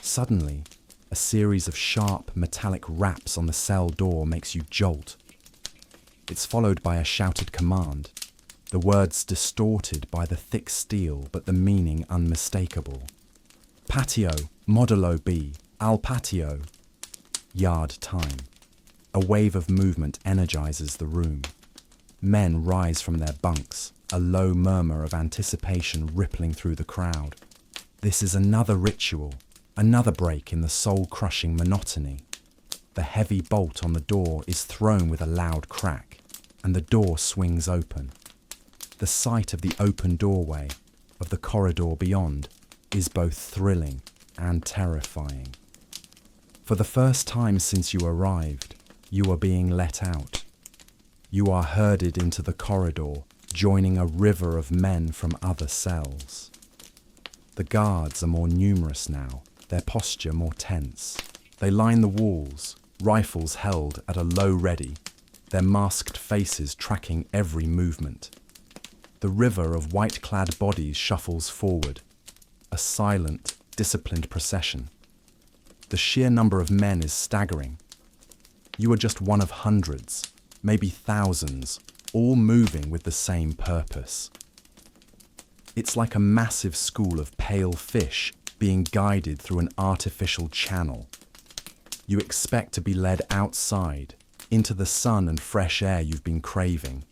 Suddenly, a series of sharp metallic raps on the cell door makes you jolt. It's followed by a shouted command, the words distorted by the thick steel but the meaning unmistakable. Patio, modulo B, al patio. Yard time. A wave of movement energizes the room. Men rise from their bunks, a low murmur of anticipation rippling through the crowd. This is another ritual, another break in the soul-crushing monotony. The heavy bolt on the door is thrown with a loud crack, and the door swings open. The sight of the open doorway, of the corridor beyond, is both thrilling and terrifying. For the first time since you arrived, you are being let out. You are herded into the corridor, joining a river of men from other cells. The guards are more numerous now, their posture more tense. They line the walls, rifles held at a low ready, their masked faces tracking every movement. The river of white-clad bodies shuffles forward, a silent, disciplined procession. The sheer number of men is staggering. You are just one of hundreds, maybe thousands, all moving with the same purpose. It's like a massive school of pale fish being guided through an artificial channel. You expect to be led outside, into the sun and fresh air you've been craving.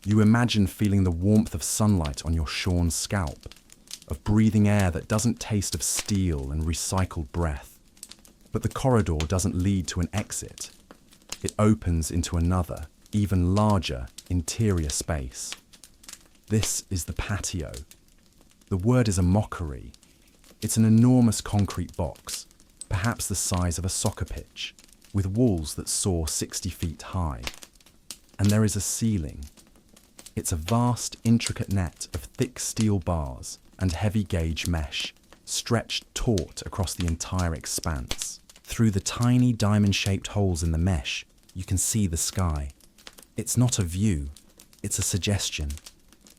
You imagine feeling the warmth of sunlight on your shorn scalp, of breathing air that doesn't taste of steel and recycled breath. But the corridor doesn't lead to an exit. It opens into another, even larger, interior space. This is the patio. The word is a mockery. It's an enormous concrete box, perhaps the size of a soccer pitch, with walls that soar 60 feet high. And there is a ceiling. It's a vast, intricate net of thick steel bars and heavy gauge mesh, stretched taut across the entire expanse. Through the tiny diamond-shaped holes in the mesh, you can see the sky. It's not a view, it's a suggestion.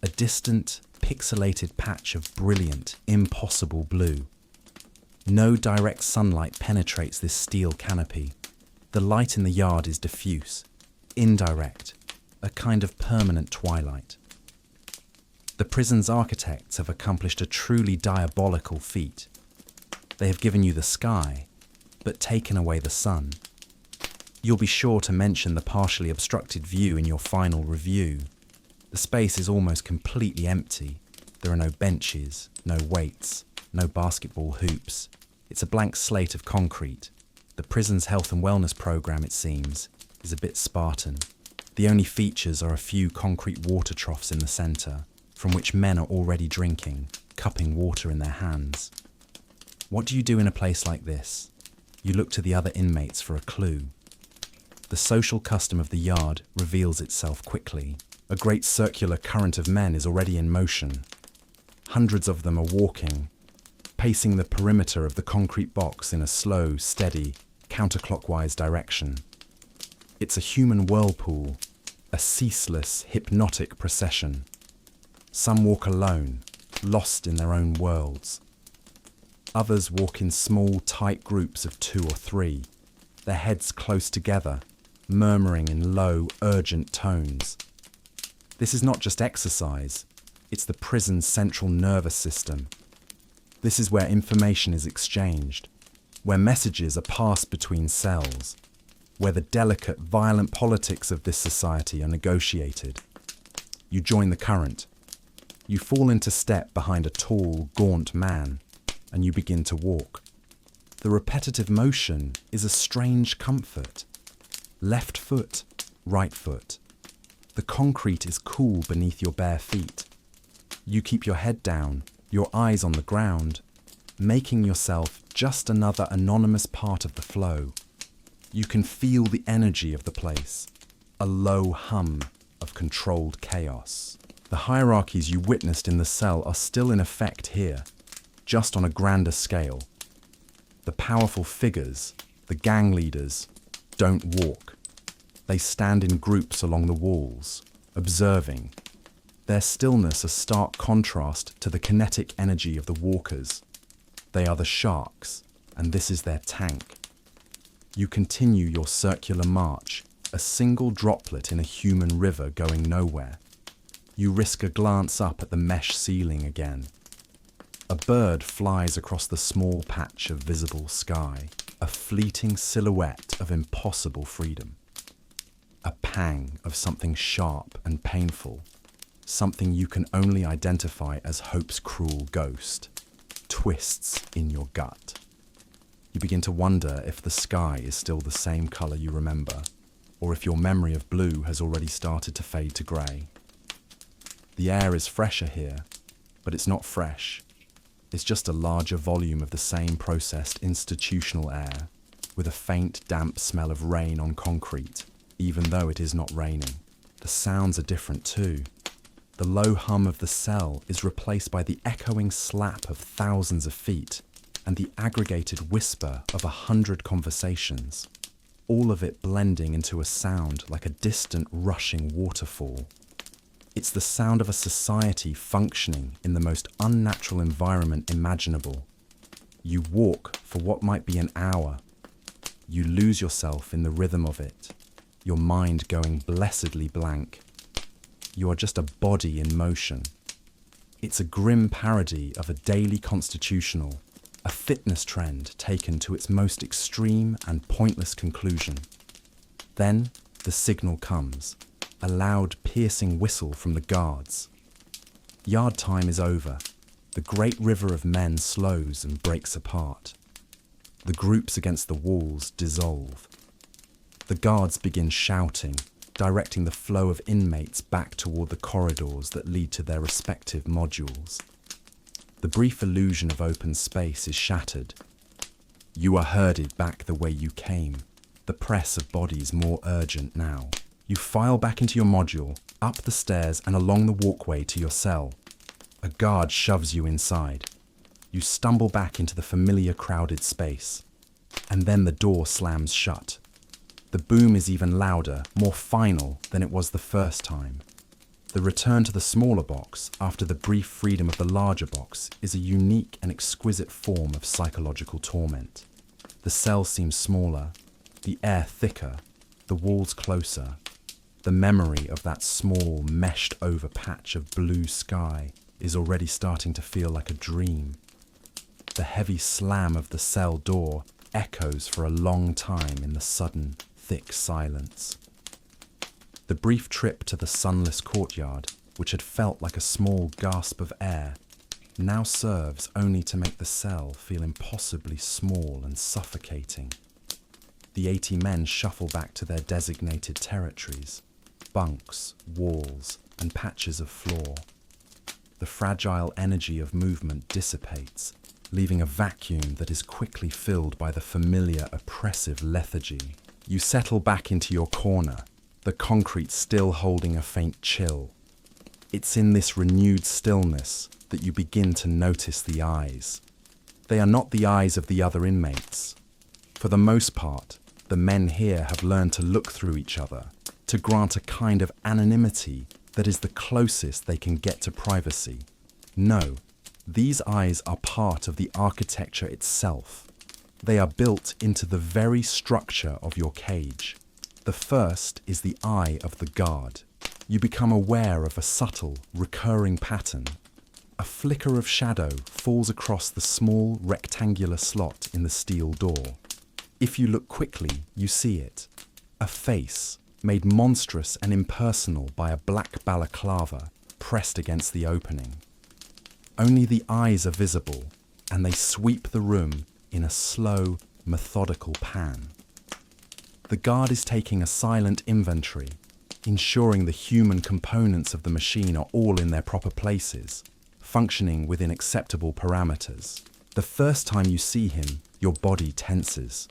A distant, pixelated patch of brilliant, impossible blue. No direct sunlight penetrates this steel canopy. The light in the yard is diffuse, indirect, a kind of permanent twilight. The prison's architects have accomplished a truly diabolical feat. They have given you the sky, but taken away the sun. You'll be sure to mention the partially obstructed view in your final review. The space is almost completely empty. There are no benches, no weights, no basketball hoops. It's a blank slate of concrete. The prison's health and wellness program, it seems, is a bit Spartan. The only features are a few concrete water troughs in the centre, from which men are already drinking, cupping water in their hands. What do you do in a place like this? You look to the other inmates for a clue. The social custom of the yard reveals itself quickly. A great circular current of men is already in motion. Hundreds of them are walking, pacing the perimeter of the concrete box in a slow, steady, counterclockwise direction. It's a human whirlpool, a ceaseless, hypnotic procession. Some walk alone, lost in their own worlds. Others walk in small, tight groups of 2 or 3, their heads close together, murmuring in low, urgent tones. This is not just exercise, it's the prison's central nervous system. This is where information is exchanged, where messages are passed between cells, where the delicate, violent politics of this society are negotiated. You join the current. You fall into step behind a tall, gaunt man, and you begin to walk. The repetitive motion is a strange comfort. Left foot, right foot. The concrete is cool beneath your bare feet. You keep your head down, your eyes on the ground, making yourself just another anonymous part of the flow. You can feel the energy of the place, a low hum of controlled chaos. The hierarchies you witnessed in the cell are still in effect here, just on a grander scale. The powerful figures, the gang leaders, don't walk. They stand in groups along the walls, observing. Their stillness a stark contrast to the kinetic energy of the walkers. They are the sharks, and this is their tank. You continue your circular march, a single droplet in a human river going nowhere. You risk a glance up at the mesh ceiling again. A bird flies across the small patch of visible sky, a fleeting silhouette of impossible freedom. A pang of something sharp and painful, something you can only identify as hope's cruel ghost, twists in your gut. You begin to wonder if the sky is still the same colour you remember, or if your memory of blue has already started to fade to grey. The air is fresher here, but it's not fresh. It's just a larger volume of the same processed institutional air, with a faint, damp smell of rain on concrete, even though it is not raining. The sounds are different too. The low hum of the cell is replaced by the echoing slap of thousands of feet and the aggregated whisper of 100 conversations, all of it blending into a sound like a distant rushing waterfall. It's the sound of a society functioning in the most unnatural environment imaginable. You walk for what might be an hour. You lose yourself in the rhythm of it, your mind going blessedly blank. You are just a body in motion. It's a grim parody of a daily constitutional, a fitness trend taken to its most extreme and pointless conclusion. Then the signal comes, a loud piercing whistle from the guards. Yard time is over. The great river of men slows and breaks apart. The groups against the walls dissolve. The guards begin shouting, directing the flow of inmates back toward the corridors that lead to their respective modules. The brief illusion of open space is shattered. You are herded back the way you came, the press of bodies more urgent now. You file back into your module, up the stairs and along the walkway to your cell. A guard shoves you inside. You stumble back into the familiar crowded space. And then the door slams shut. The boom is even louder, more final than it was the first time. The return to the smaller box, after the brief freedom of the larger box, is a unique and exquisite form of psychological torment. The cell seems smaller, the air thicker, the walls closer. The memory of that small, meshed-over patch of blue sky is already starting to feel like a dream. The heavy slam of the cell door echoes for a long time in the sudden, thick silence. The brief trip to the sunless courtyard, which had felt like a small gasp of air, now serves only to make the cell feel impossibly small and suffocating. The 80 men shuffle back to their designated territories, bunks, walls, and patches of floor. The fragile energy of movement dissipates, leaving a vacuum that is quickly filled by the familiar oppressive lethargy. You settle back into your corner, the concrete still holding a faint chill. It's in this renewed stillness that you begin to notice the eyes. They are not the eyes of the other inmates. For the most part, the men here have learned to look through each other, to grant a kind of anonymity that is the closest they can get to privacy. No, these eyes are part of the architecture itself. They are built into the very structure of your cage. The first is the eye of the guard. You become aware of a subtle, recurring pattern. A flicker of shadow falls across the small, rectangular slot in the steel door. If you look quickly, you see it. A face, made monstrous and impersonal by a black balaclava pressed against the opening. Only the eyes are visible, and they sweep the room in a slow, methodical pan. The guard is taking a silent inventory, ensuring the human components of the machine are all in their proper places, functioning within acceptable parameters. The first time you see him, your body tenses.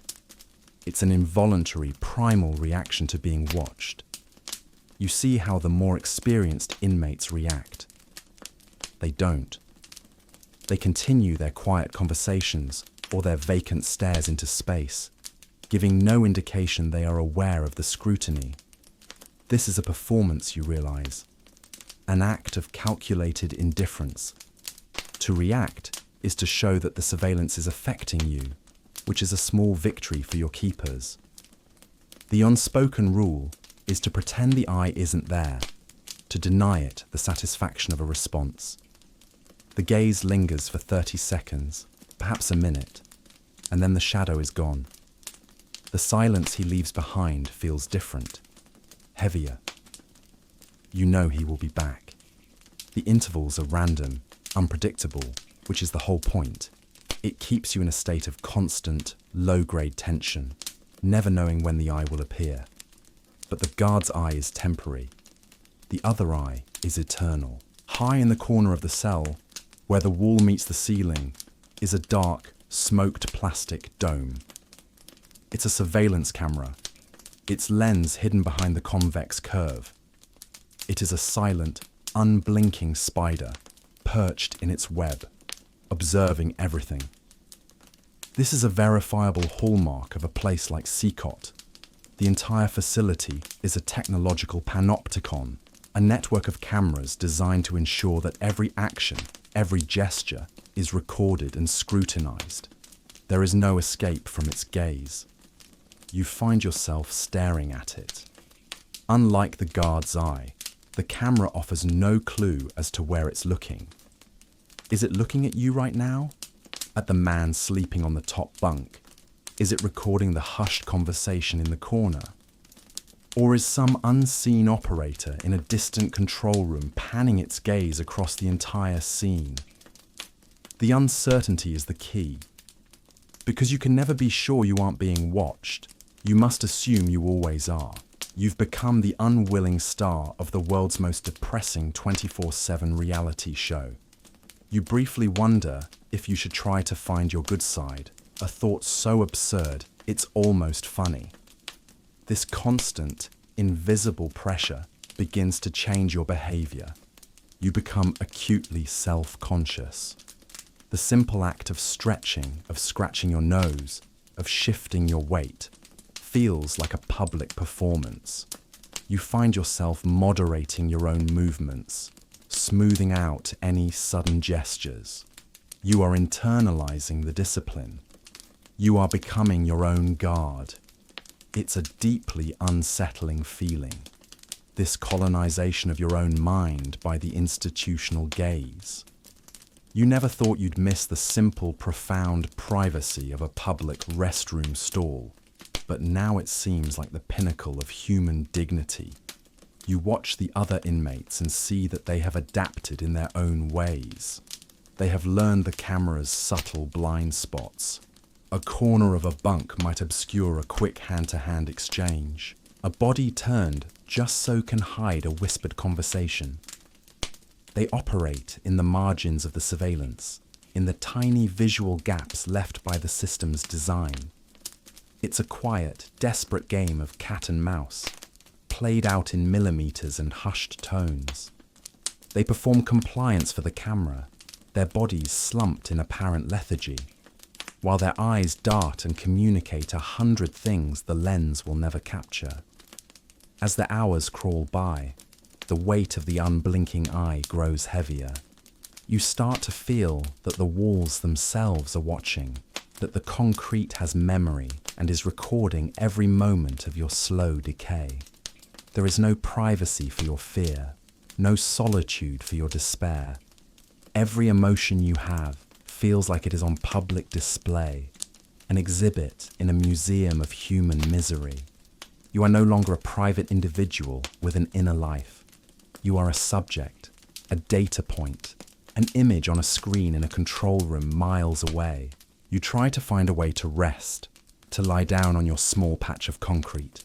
It's an involuntary, primal reaction to being watched. You see how the more experienced inmates react. They don't. They continue their quiet conversations or their vacant stares into space, giving no indication they are aware of the scrutiny. This is a performance, you realize, an act of calculated indifference. To react is to show that the surveillance is affecting you, which is a small victory for your keepers. The unspoken rule is to pretend the eye isn't there, to deny it the satisfaction of a response. The gaze lingers for 30 seconds, perhaps a minute, and then the shadow is gone. The silence he leaves behind feels different, heavier. You know he will be back. The intervals are random, unpredictable, which is the whole point. It keeps you in a state of constant, low-grade tension, never knowing when the eye will appear. But the guard's eye is temporary. The other eye is eternal. High in the corner of the cell, where the wall meets the ceiling, is a dark, smoked plastic dome. It's a surveillance camera, its lens hidden behind the convex curve. It is a silent, unblinking spider, perched in its web, observing everything. This is a verifiable hallmark of a place like CECOT. The entire facility is a technological panopticon, a network of cameras designed to ensure that every action, every gesture, is recorded and scrutinized. There is no escape from its gaze. You find yourself staring at it. Unlike the guard's eye, the camera offers no clue as to where it's looking. Is it looking at you right now? At the man sleeping on the top bunk? Is it recording the hushed conversation in the corner? Or is some unseen operator in a distant control room panning its gaze across the entire scene? The uncertainty is the key. Because you can never be sure you aren't being watched, you must assume you always are. You've become the unwilling star of the world's most depressing 24/7 reality show. You briefly wonder if you should try to find your good side, a thought so absurd it's almost funny. This constant, invisible pressure begins to change your behavior. You become acutely self-conscious. The simple act of stretching, of scratching your nose, of shifting your weight, feels like a public performance. You find yourself moderating your own movements, smoothing out any sudden gestures. You are internalizing the discipline. You are becoming your own guard. It's a deeply unsettling feeling, this colonization of your own mind by the institutional gaze. You never thought you'd miss the simple, profound privacy of a public restroom stall, but now it seems like the pinnacle of human dignity. You watch the other inmates and see that they have adapted in their own ways. They have learned the camera's subtle blind spots. A corner of a bunk might obscure a quick hand-to-hand exchange. A body turned just so can hide a whispered conversation. They operate in the margins of the surveillance, in the tiny visual gaps left by the system's design. It's a quiet, desperate game of cat and mouse, played out in millimeters and hushed tones. They perform compliance for the camera, their bodies slumped in apparent lethargy, while their eyes dart and communicate 100 things the lens will never capture. As the hours crawl by, the weight of the unblinking eye grows heavier. You start to feel that the walls themselves are watching, that the concrete has memory and is recording every moment of your slow decay. There is no privacy for your fear, no solitude for your despair. Every emotion you have feels like it is on public display, an exhibit in a museum of human misery. You are no longer a private individual with an inner life. You are a subject, a data point, an image on a screen in a control room miles away. You try to find a way to rest, to lie down on your small patch of concrete.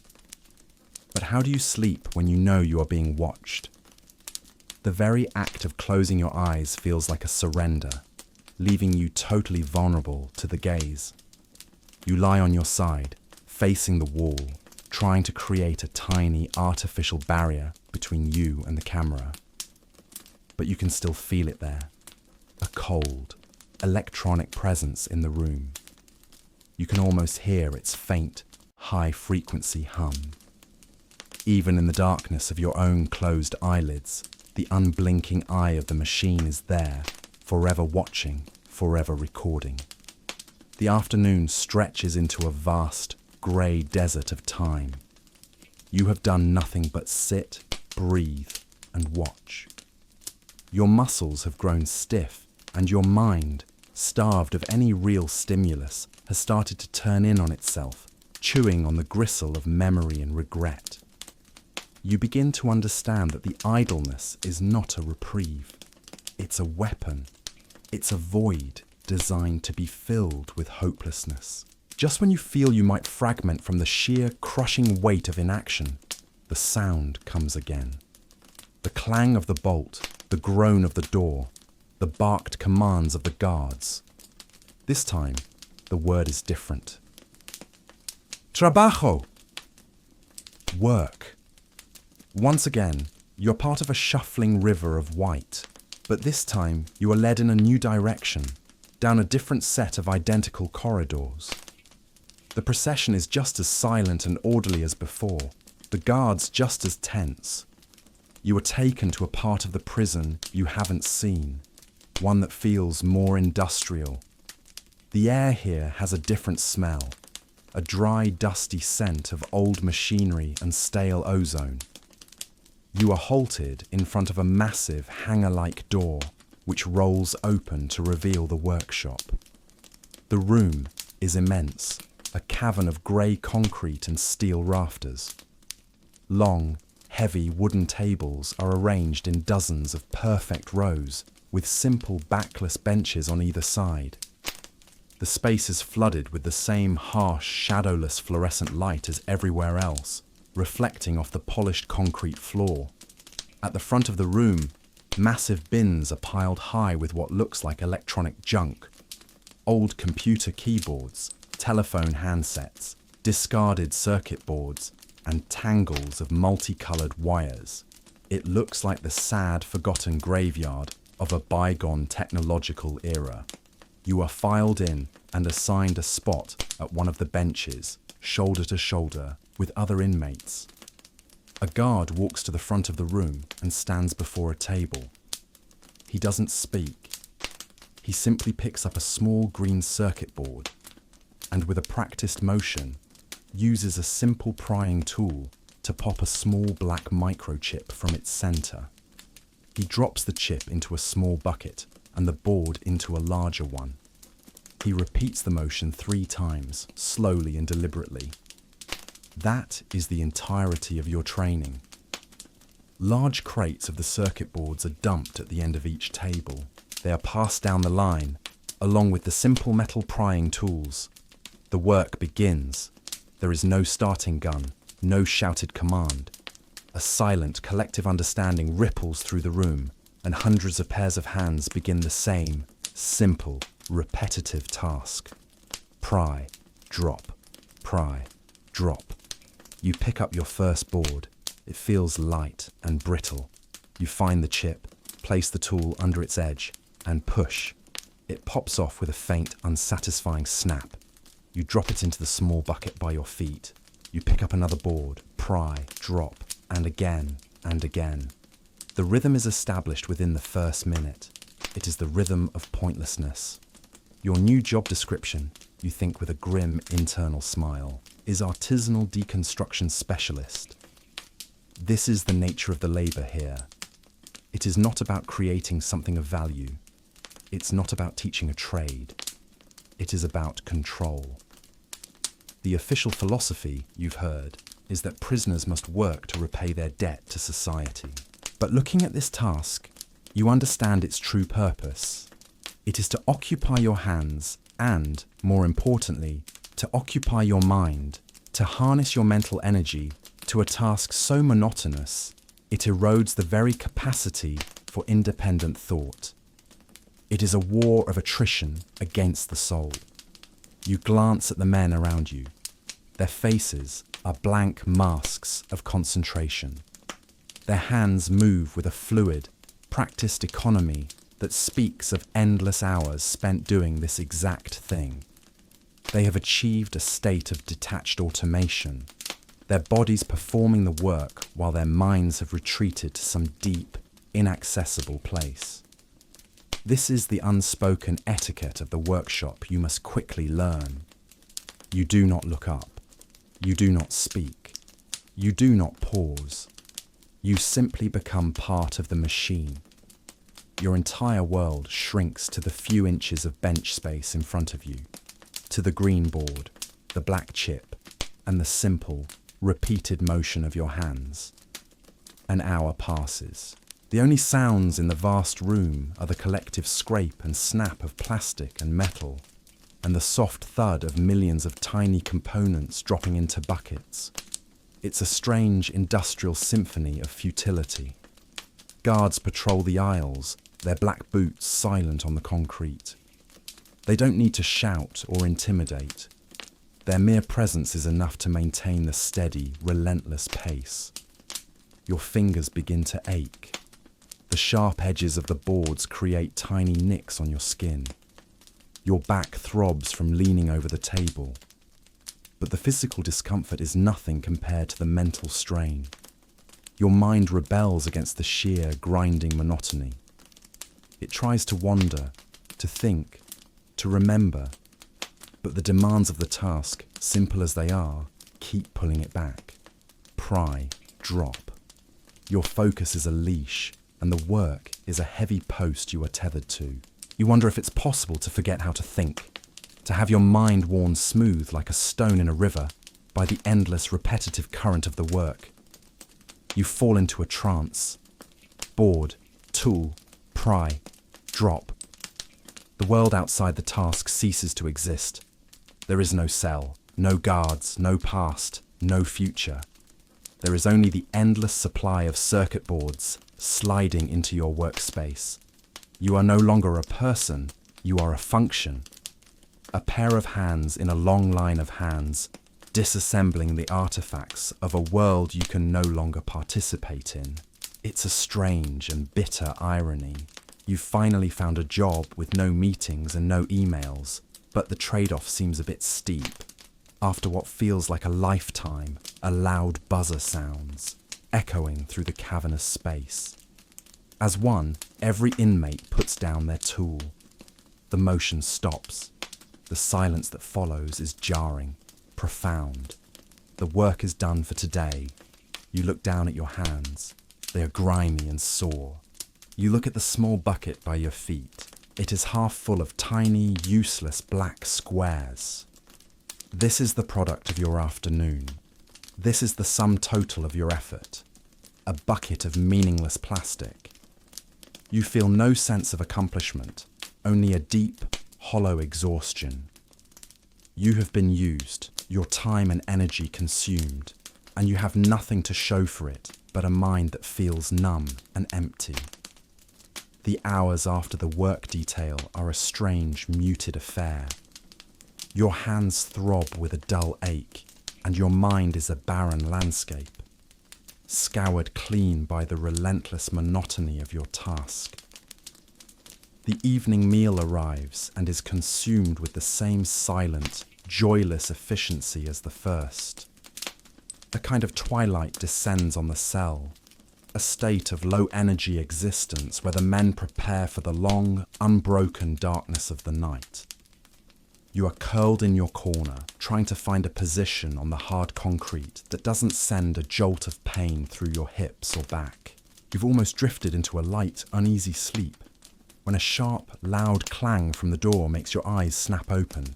But how do you sleep when you know you are being watched? The very act of closing your eyes feels like a surrender, leaving you totally vulnerable to the gaze. You lie on your side, facing the wall, trying to create a tiny artificial barrier between you and the camera. But you can still feel it there, a cold, electronic presence in the room. You can almost hear its faint, high-frequency hum. Even in the darkness of your own closed eyelids, the unblinking eye of the machine is there, forever watching, forever recording. The afternoon stretches into a vast, grey desert of time. You have done nothing but sit, breathe, and watch. Your muscles have grown stiff, and your mind, starved of any real stimulus, has started to turn in on itself, chewing on the gristle of memory and regret. You begin to understand that the idleness is not a reprieve. It's a weapon. It's a void designed to be filled with hopelessness. Just when you feel you might fragment from the sheer crushing weight of inaction, the sound comes again. The clang of the bolt, the groan of the door, the barked commands of the guards. This time, the word is different. Trabajo! Work. Once again, you're part of a shuffling river of white, but this time you are led in a new direction, down a different set of identical corridors. The procession is just as silent and orderly as before, the guards just as tense. You are taken to a part of the prison you haven't seen, one that feels more industrial. The air here has a different smell, a dry, dusty scent of old machinery and stale ozone. You are halted in front of a massive hangar-like door which rolls open to reveal the workshop. The room is immense, a cavern of grey concrete and steel rafters. Long, heavy wooden tables are arranged in dozens of perfect rows with simple backless benches on either side. The space is flooded with the same harsh, shadowless fluorescent light as everywhere else, reflecting off the polished concrete floor. At the front of the room, massive bins are piled high with what looks like electronic junk. Old computer keyboards, telephone handsets, discarded circuit boards, and tangles of multicoloured wires. It looks like the sad, forgotten graveyard of a bygone technological era. You are filed in and assigned a spot at one of the benches, shoulder to shoulder, with other inmates. A guard walks to the front of the room and stands before a table. He doesn't speak. He simply picks up a small green circuit board and, with a practiced motion, uses a simple prying tool to pop a small black microchip from its centre. He drops the chip into a small bucket and the board into a larger one. He repeats the motion 3 times, slowly and deliberately. That is the entirety of your training. Large crates of the circuit boards are dumped at the end of each table. They are passed down the line, along with the simple metal prying tools. The work begins. There is no starting gun, no shouted command. A silent, collective understanding ripples through the room, and hundreds of pairs of hands begin the same, simple, repetitive task. Pry, drop, pry, drop. You pick up your first board. It feels light and brittle. You find the chip, place the tool under its edge, and push. It pops off with a faint, unsatisfying snap. You drop it into the small bucket by your feet. You pick up another board, pry, drop, and again, and again. The rhythm is established within the first minute. It is the rhythm of pointlessness. Your new job description, you think with a grim internal smile, is artisanal deconstruction specialist. This is the nature of the labour here. It is not about creating something of value. It's not about teaching a trade. It is about control. The official philosophy, you've heard, is that prisoners must work to repay their debt to society. But looking at this task, you understand its true purpose. It is to occupy your hands and, more importantly, to occupy your mind, to harness your mental energy to a task so monotonous, it erodes the very capacity for independent thought. It is a war of attrition against the soul. You glance at the men around you. Their faces are blank masks of concentration. Their hands move with a fluid, practiced economy that speaks of endless hours spent doing this exact thing. They have achieved a state of detached automation. their bodies performing the work while their minds have retreated to some deep, inaccessible place. This is the unspoken etiquette of the workshop you must quickly learn. You do not look up. You do not speak. You do not pause. You simply become part of the machine. Your entire world shrinks to the few inches of bench space in front of you, to the green board, the black chip, and the simple, repeated motion of your hands. An hour passes. The only sounds in the vast room are the collective scrape and snap of plastic and metal, and the soft thud of millions of tiny components dropping into buckets. It's a strange industrial symphony of futility. Guards patrol the aisles, their black boots silent on the concrete. They don't need to shout or intimidate. Their mere presence is enough to maintain the steady, relentless pace. Your fingers begin to ache. The sharp edges of the boards create tiny nicks on your skin. Your back throbs from leaning over the table. But the physical discomfort is nothing compared to the mental strain. Your mind rebels against the sheer, grinding monotony. It tries to wander, to think, to remember, but the demands of the task, simple as they are, keep pulling it back. Pry, drop. Your focus is a leash, and the work is a heavy post you are tethered to. You wonder if it's possible to forget how to think, to have your mind worn smooth like a stone in a river by the endless repetitive current of the work. You fall into a trance. Board, tool, pry, drop. The world outside the task ceases to exist. There is no cell, no guards, no past, no future. There is only the endless supply of circuit boards sliding into your workspace. You are no longer a person, you are a function. A pair of hands in a long line of hands, disassembling the artifacts of a world you can no longer participate in. It's a strange and bitter irony. You've finally found a job with no meetings and no emails, but the trade-off seems a bit steep. After what feels like a lifetime, a loud buzzer sounds, echoing through the cavernous space. As one, every inmate puts down their tool. The motion stops. The silence that follows is jarring, profound. The work is done for today. You look down at your hands. They are grimy and sore. You look at the small bucket by your feet. It is half full of tiny, useless black squares. This is the product of your afternoon. This is the sum total of your effort. A bucket of meaningless plastic. You feel no sense of accomplishment, only a deep, hollow exhaustion. You have been used, your time and energy consumed, and you have nothing to show for it but a mind that feels numb and empty. The hours after the work detail are a strange, muted affair. Your hands throb with a dull ache, and your mind is a barren landscape, scoured clean by the relentless monotony of your task. The evening meal arrives and is consumed with the same silent, joyless efficiency as the first. A kind of twilight descends on the cell, a state of low-energy existence where the men prepare for the long, unbroken darkness of the night. You are curled in your corner, trying to find a position on the hard concrete that doesn't send a jolt of pain through your hips or back. You've almost drifted into a light, uneasy sleep, when a sharp, loud clang from the door makes your eyes snap open.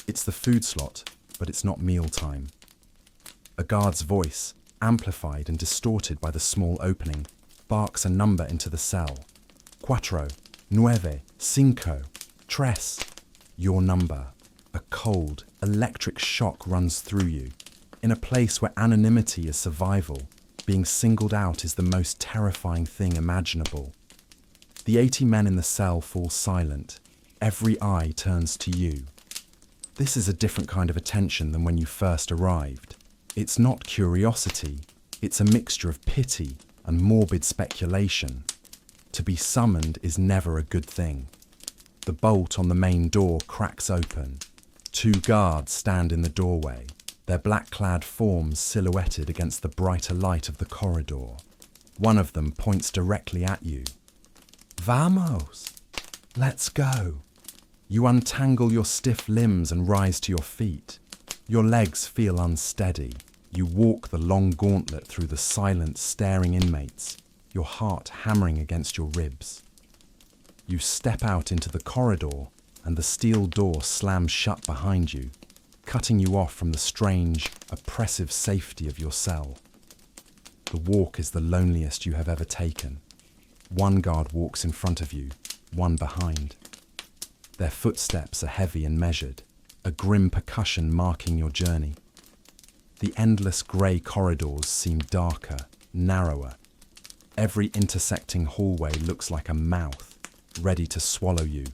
It's the food slot, but it's not mealtime. A guard's voice, amplified and distorted by the small opening, barks a number into the cell. 4, 9, 5, 3. Your number. A cold, electric shock runs through you. In a place where anonymity is survival, being singled out is the most terrifying thing imaginable. The 80 men in the cell fall silent. Every eye turns to you. This is a different kind of attention than when you first arrived. It's not curiosity. It's a mixture of pity and morbid speculation. To be summoned is never a good thing. The bolt on the main door cracks open. 2 guards stand in the doorway. their black-clad forms silhouetted against the brighter light of the corridor. One of them points directly at you. Vamos! Let's go! You untangle your stiff limbs and rise to your feet. Your legs feel unsteady. You walk the long gauntlet through the silent, staring inmates, your heart hammering against your ribs. You step out into the corridor, and the steel door slams shut behind you, cutting you off from the strange, oppressive safety of your cell. The walk is the loneliest you have ever taken. One guard walks in front of you, one behind. Their footsteps are heavy and measured, a grim percussion marking your journey. The endless grey corridors seem darker, narrower. Every intersecting hallway looks like a mouth, ready to swallow you.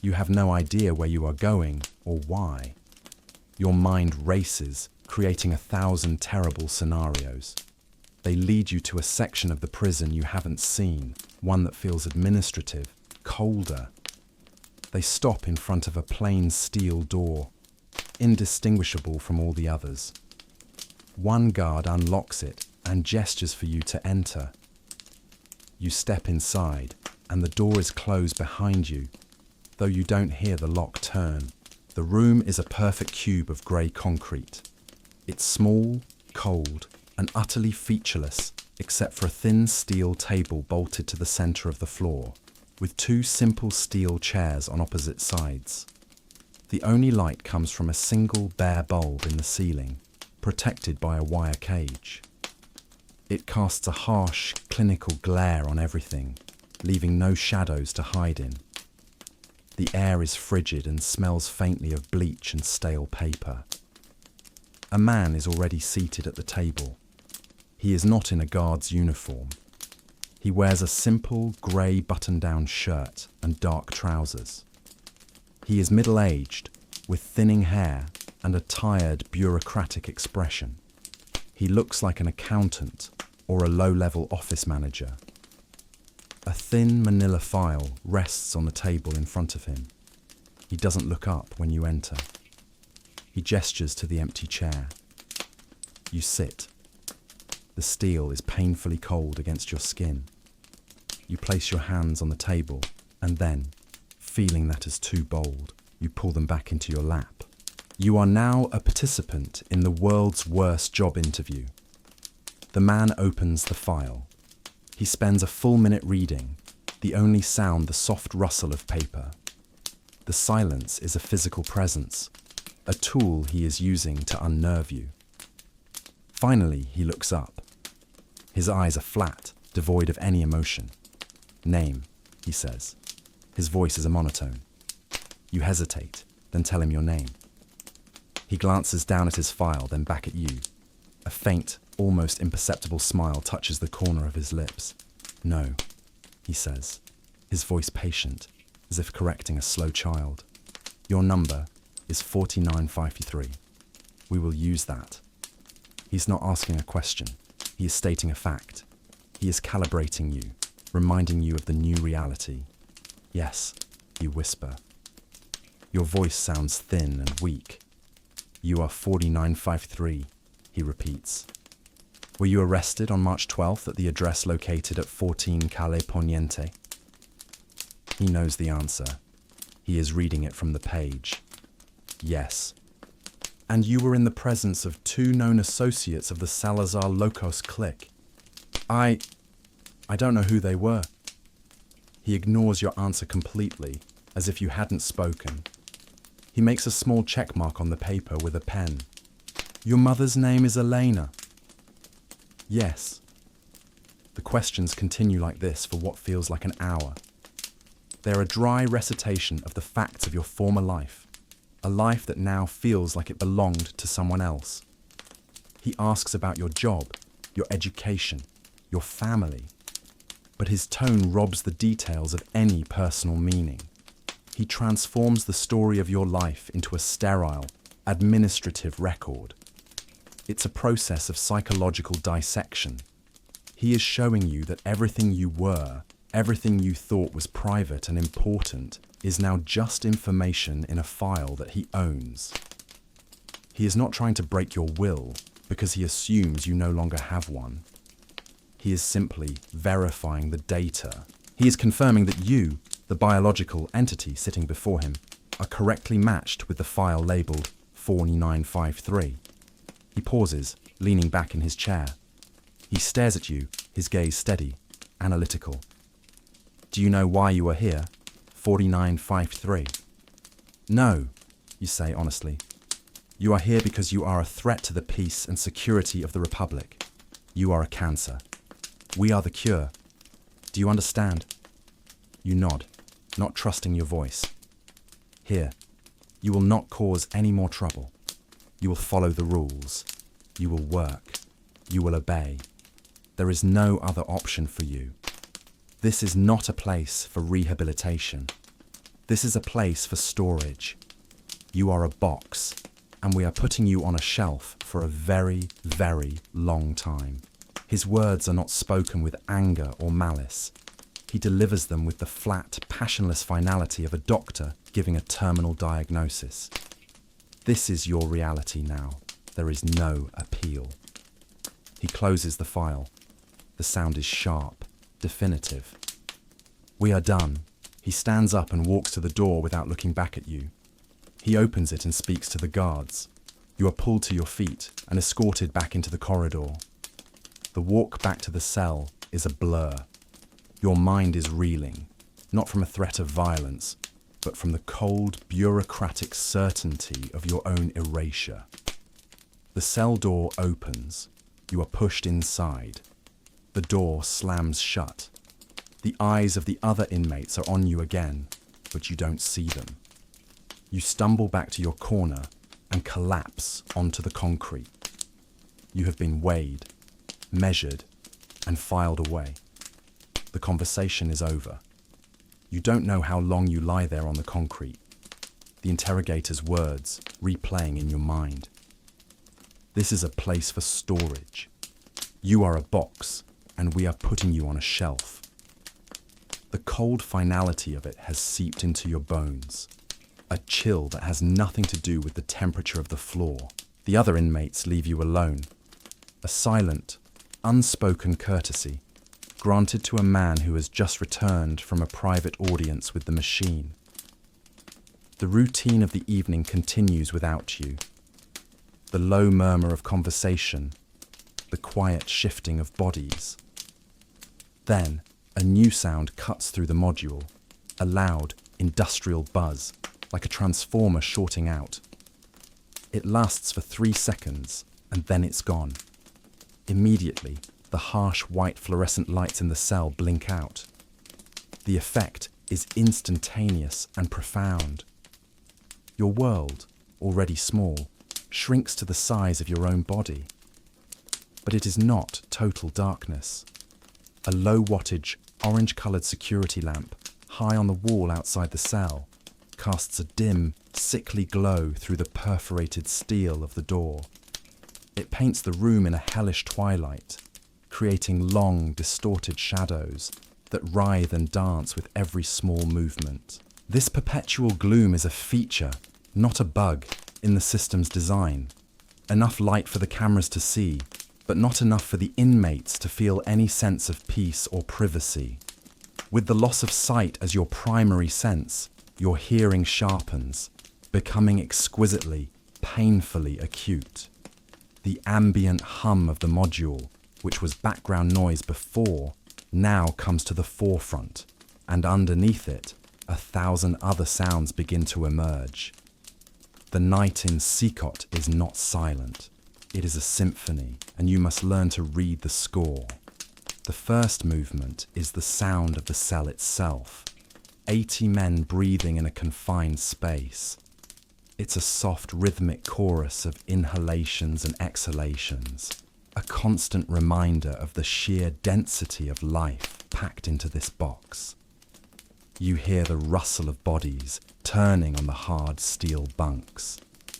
You have no idea where you are going or why. Your mind races, creating 1,000 terrible scenarios. They lead you to a section of the prison you haven't seen, one that feels administrative, colder. They stop in front of a plain steel door, indistinguishable from all the others. One guard unlocks it and gestures for you to enter. You step inside, and the door is closed behind you, though you don't hear the lock turn. The room is a perfect cube of grey concrete. It's small, cold, and utterly featureless, except for a thin steel table bolted to the centre of the floor, with two simple steel chairs on opposite sides. The only light comes from a single bare bulb in the ceiling, protected by a wire cage. It casts a harsh, clinical glare on everything, leaving no shadows to hide in. The air is frigid and smells faintly of bleach and stale paper. A man is already seated at the table. He is not in a guard's uniform. He wears a simple grey button-down shirt and dark trousers. He is middle-aged, with thinning hair and a tired, bureaucratic expression. He looks like an accountant or a low-level office manager. A thin manila file rests on the table in front of him. He doesn't look up when you enter. He gestures to the empty chair. You sit. The steel is painfully cold against your skin. You place your hands on the table, and then, feeling that is too bold, you pull them back into your lap. You are now a participant in the world's worst job interview. The man opens the file. He spends a full minute reading, the only sound the soft rustle of paper. The silence is a physical presence, a tool he is using to unnerve you. Finally, he looks up. His eyes are flat, devoid of any emotion. Name, he says. His voice is a monotone. You hesitate, then tell him your name. He glances down at his file, then back at you. A faint, almost imperceptible smile touches the corner of his lips. No, he says, his voice patient, as if correcting a slow child. Your number is 4953. We will use that. He's not asking a question. He is stating a fact. He is calibrating you, reminding you of the new reality. Yes, you whisper. Your voice sounds thin and weak. You are 4953, he repeats. Were you arrested on March 12th at the address located at 14 Calle Poniente? He knows the answer. He is reading it from the page. Yes. And you were in the presence of two known associates of the Salazar Locos clique. I don't know who they were. He ignores your answer completely, as if you hadn't spoken. He makes a small check mark on the paper with a pen. Your mother's name is Elena. Yes. The questions continue like this for what feels like an hour. They're a dry recitation of the facts of your former life, a life that now feels like it belonged to someone else. He asks about your job, your education, your family, but his tone robs the details of any personal meaning. He transforms the story of your life into a sterile, administrative record. It's a process of psychological dissection. He is showing you that everything you were, everything you thought was private and important, is now just information in a file that he owns. He is not trying to break your will because he assumes you no longer have one. He is simply verifying the data. He is confirming that you, the biological entity sitting before him, are correctly matched with the file labelled 4953. He pauses, leaning back in his chair. He stares at you, his gaze steady, analytical. Do you know why you are here? 4953. No, you say honestly. You are here because you are a threat to the peace and security of the Republic. You are a cancer. We are the cure. Do you understand? You nod, not trusting your voice. Here, you will not cause any more trouble. You will follow the rules. You will work. You will obey. There is no other option for you. This is not a place for rehabilitation. This is a place for storage. You are a box, and we are putting you on a shelf for a very, very long time. His words are not spoken with anger or malice. He delivers them with the flat, passionless finality of a doctor giving a terminal diagnosis. This is your reality now. There is no appeal. He closes the file. The sound is sharp, definitive. We are done. He stands up and walks to the door without looking back at you. He opens it and speaks to the guards. You are pulled to your feet and escorted back into the corridor. The walk back to the cell is a blur. Your mind is reeling, not from a threat of violence, but from the cold, bureaucratic certainty of your own erasure. The cell door opens. You are pushed inside. The door slams shut. The eyes of the other inmates are on you again, but you don't see them. You stumble back to your corner and collapse onto the concrete. You have been weighed, measured, and filed away. The conversation is over. You don't know how long you lie there on the concrete, the interrogator's words replaying in your mind. This is a place for storage. You are a box, and we are putting you on a shelf. The cold finality of it has seeped into your bones, a chill that has nothing to do with the temperature of the floor. The other inmates leave you alone, a silent, unspoken courtesy granted to a man who has just returned from a private audience with the machine. The routine of the evening continues without you. The low murmur of conversation, the quiet shifting of bodies. Then, a new sound cuts through the module, a loud, industrial buzz, like a transformer shorting out. It lasts for 3 seconds, and then it's gone. Immediately, the harsh white fluorescent lights in the cell blink out. The effect is instantaneous and profound. Your world, already small, shrinks to the size of your own body. But it is not total darkness. A low-wattage, orange-coloured security lamp, high on the wall outside the cell, casts a dim, sickly glow through the perforated steel of the door. It paints the room in a hellish twilight, creating long, distorted shadows that writhe and dance with every small movement. This perpetual gloom is a feature, not a bug, in the system's design. Enough light for the cameras to see, but not enough for the inmates to feel any sense of peace or privacy. With the loss of sight as your primary sense, your hearing sharpens, becoming exquisitely, painfully acute. The ambient hum of the module, which was background noise before, now comes to the forefront, and underneath it, 1,000 other sounds begin to emerge. The night in CECOT is not silent. It is a symphony, and you must learn to read the score. The first movement is the sound of the cell itself. 80 men breathing in a confined space. It's a soft rhythmic chorus of inhalations and exhalations, a constant reminder of the sheer density of life packed into this box. You hear the rustle of bodies turning on the hard steel bunks,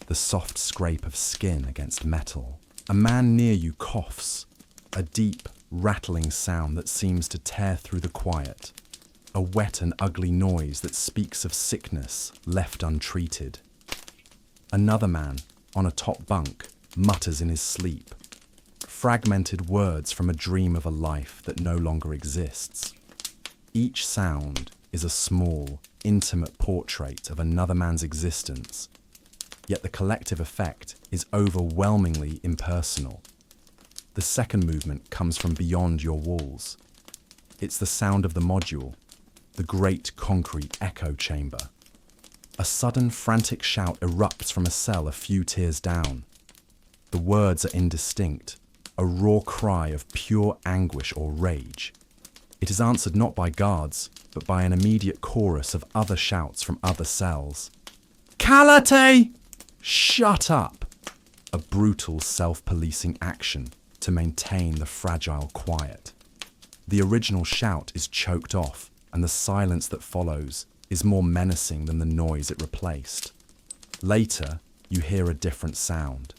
the soft scrape of skin against metal. A man near you coughs, a deep, rattling sound that seems to tear through the quiet, a wet and ugly noise that speaks of sickness left untreated. Another man, on a top bunk, mutters in his sleep. Fragmented words from a dream of a life that no longer exists. Each sound is a small, intimate portrait of another man's existence, yet the collective effect is overwhelmingly impersonal. The second movement comes from beyond your walls. It's the sound of the module, the great concrete echo chamber. A sudden frantic shout erupts from a cell a few tiers down. The words are indistinct, a raw cry of pure anguish or rage. It is answered not by guards, but by an immediate chorus of other shouts from other cells. Kalate! Shut up! A brutal self-policing action to maintain the fragile quiet. The original shout is choked off, and the silence that follows is more menacing than the noise it replaced. Later, you hear a different sound.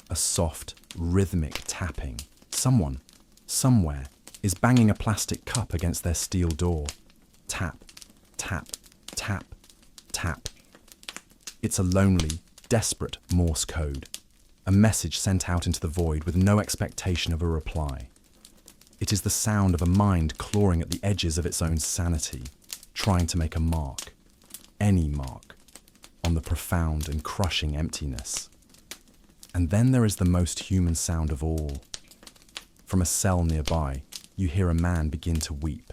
A soft, rhythmic tapping. Someone, somewhere, is banging a plastic cup against their steel door. Tap, tap, tap, tap. It's a lonely, desperate Morse code. A message sent out into the void with no expectation of a reply. It is the sound of a mind clawing at the edges of its own sanity, trying to make a mark, any mark, on the profound and crushing emptiness. And then there is the most human sound of all. From a cell nearby, you hear a man begin to weep.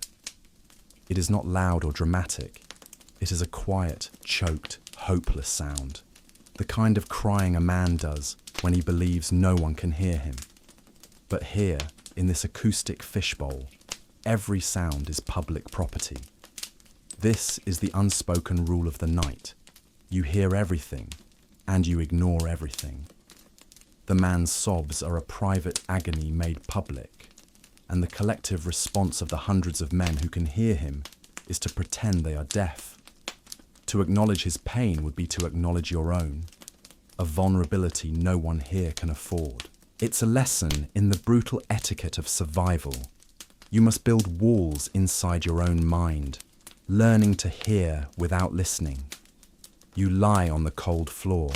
It is not loud or dramatic. It is a quiet, choked, hopeless sound. The kind of crying a man does when he believes no one can hear him. But here, in this acoustic fishbowl, every sound is public property. This is the unspoken rule of the night. You hear everything, and you ignore everything. The man's sobs are a private agony made public, and the collective response of the hundreds of men who can hear him is to pretend they are deaf. To acknowledge his pain would be to acknowledge your own, a vulnerability no one here can afford. It's a lesson in the brutal etiquette of survival. You must build walls inside your own mind, learning to hear without listening. You lie on the cold floor,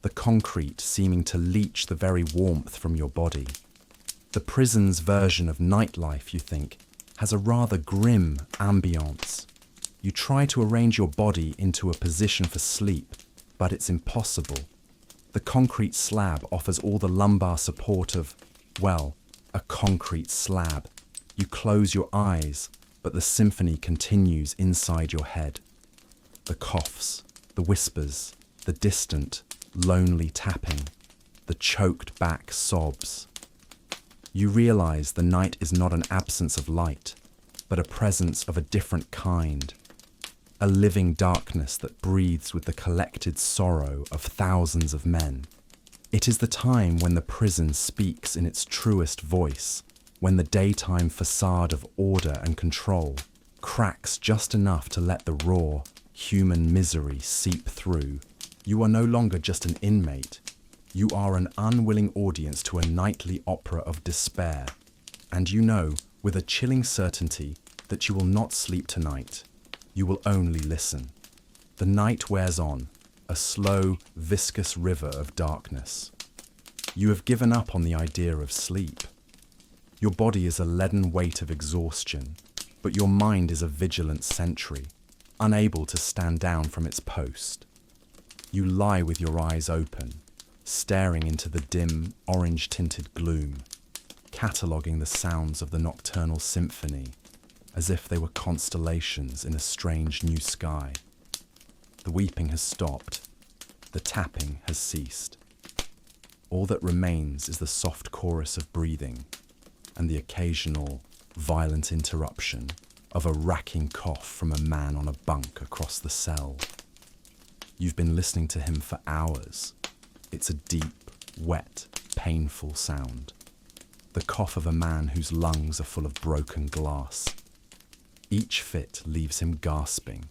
the concrete seeming to leach the very warmth from your body. The prison's version of nightlife, you think, has a rather grim ambience. You try to arrange your body into a position for sleep, but it's impossible. The concrete slab offers all the lumbar support of, well, a concrete slab. You close your eyes, but the symphony continues inside your head. The coughs, the whispers, the distant, lonely tapping, the choked back sobs. You realize the night is not an absence of light, but a presence of a different kind. A living darkness that breathes with the collected sorrow of thousands of men. It is the time when the prison speaks in its truest voice, when the daytime facade of order and control cracks just enough to let the raw, human misery seep through. You are no longer just an inmate. You are an unwilling audience to a nightly opera of despair. And you know, with a chilling certainty, that you will not sleep tonight. You will only listen. The night wears on, a slow, viscous river of darkness. You have given up on the idea of sleep. Your body is a leaden weight of exhaustion, but your mind is a vigilant sentry, unable to stand down from its post. You lie with your eyes open, staring into the dim, orange-tinted gloom, cataloguing the sounds of the nocturnal symphony as if they were constellations in a strange new sky. The weeping has stopped. The tapping has ceased. All that remains is the soft chorus of breathing and the occasional, violent interruption of a racking cough from a man on a bunk across the cell. You've been listening to him for hours. It's a deep, wet, painful sound. The cough of a man whose lungs are full of broken glass. Each fit leaves him gasping,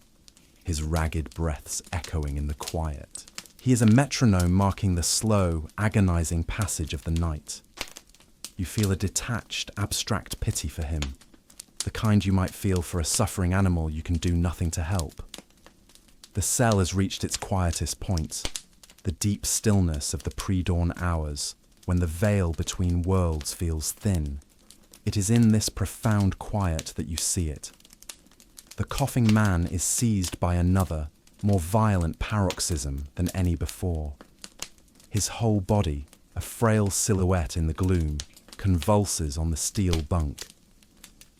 his ragged breaths echoing in the quiet. He is a metronome marking the slow, agonizing passage of the night. You feel a detached, abstract pity for him, the kind you might feel for a suffering animal you can do nothing to help. The cell has reached its quietest point. the deep stillness of the pre-dawn hours, when the veil between worlds feels thin. It is in this profound quiet that you see it. The coughing man is seized by another, more violent paroxysm than any before. His whole body, a frail silhouette in the gloom, convulses on the steel bunk.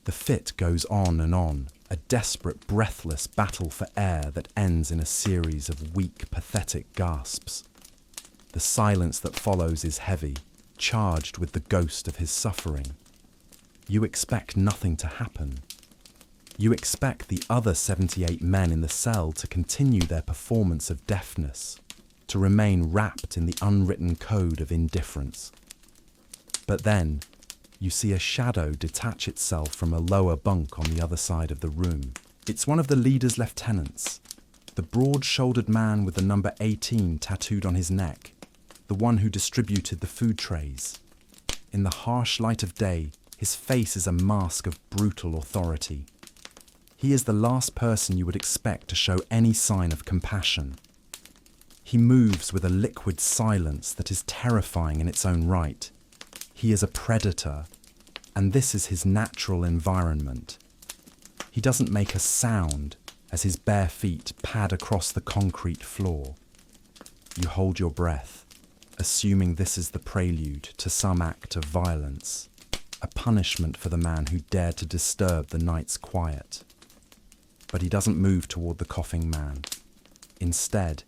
The fit goes on, a desperate, breathless battle for air that ends in a series of weak, pathetic gasps. The silence that follows is heavy, charged with the ghost of his suffering. You expect nothing to happen. You expect the other 78 men in the cell to continue their performance of deafness, to remain wrapped in the unwritten code of indifference. But then, you see a shadow detach itself from a lower bunk on the other side of the room. It's one of the leader's lieutenants, the broad-shouldered man with the number 18 tattooed on his neck, the one who distributed the food trays. In the harsh light of day, his face is a mask of brutal authority. He is the last person you would expect to show any sign of compassion. He moves with a liquid silence that is terrifying in its own right. He is a predator, and this is his natural environment. He doesn't make a sound as his bare feet pad across the concrete floor. You hold your breath, assuming this is the prelude to some act of violence, a punishment for the man who dared to disturb the night's quiet. But he doesn't move toward the coughing man. Instead,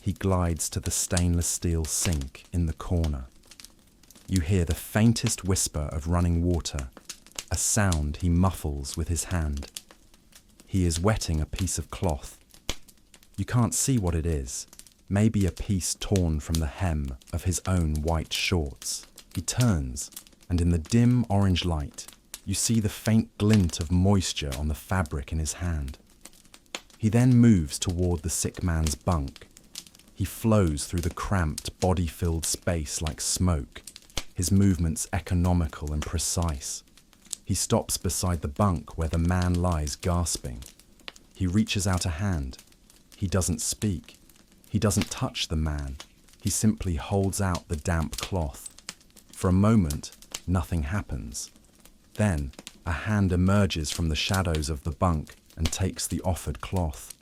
he glides to the stainless steel sink in the corner. You hear the faintest whisper of running water, a sound he muffles with his hand. He is wetting a piece of cloth. You can't see what it is, maybe a piece torn from the hem of his own white shorts. He turns, and in the dim orange light, you see the faint glint of moisture on the fabric in his hand. He then moves toward the sick man's bunk. He flows through the cramped, body-filled space like smoke, his movements economical and precise. He stops beside the bunk where the man lies gasping. He reaches out a hand. He doesn't speak. He doesn't touch the man. He simply holds out the damp cloth. For a moment, nothing happens. Then, a hand emerges from the shadows of the bunk and takes the offered cloth.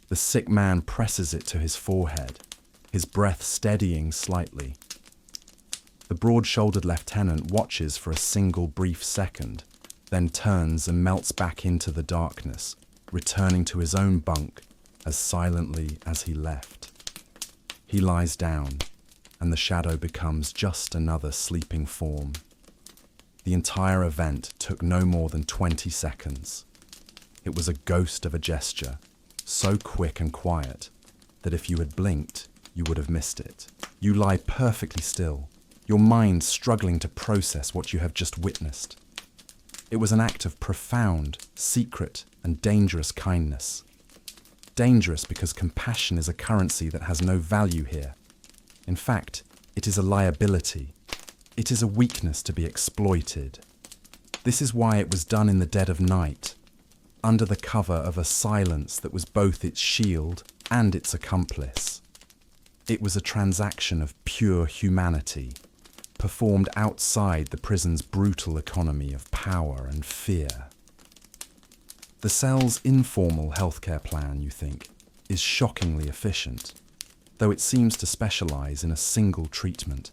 The sick man presses it to his forehead, his breath steadying slightly. The broad-shouldered lieutenant watches for a single brief second, then turns and melts back into the darkness, returning to his own bunk as silently as he left. He lies down, and the shadow becomes just another sleeping form. The entire event took no more than 20 seconds. It was a ghost of a gesture, so quick and quiet that if you had blinked, you would have missed it. You lie perfectly still, your mind struggling to process what you have just witnessed. It was an act of profound, secret, and dangerous kindness. Dangerous because compassion is a currency that has no value here. In fact, it is a liability. It is a weakness to be exploited. This is why it was done in the dead of night, under the cover of a silence that was both its shield and its accomplice. It was a transaction of pure humanity, performed outside the prison's brutal economy of power and fear. The cell's informal healthcare plan, you think, is shockingly efficient, though it seems to specialize in a single treatment.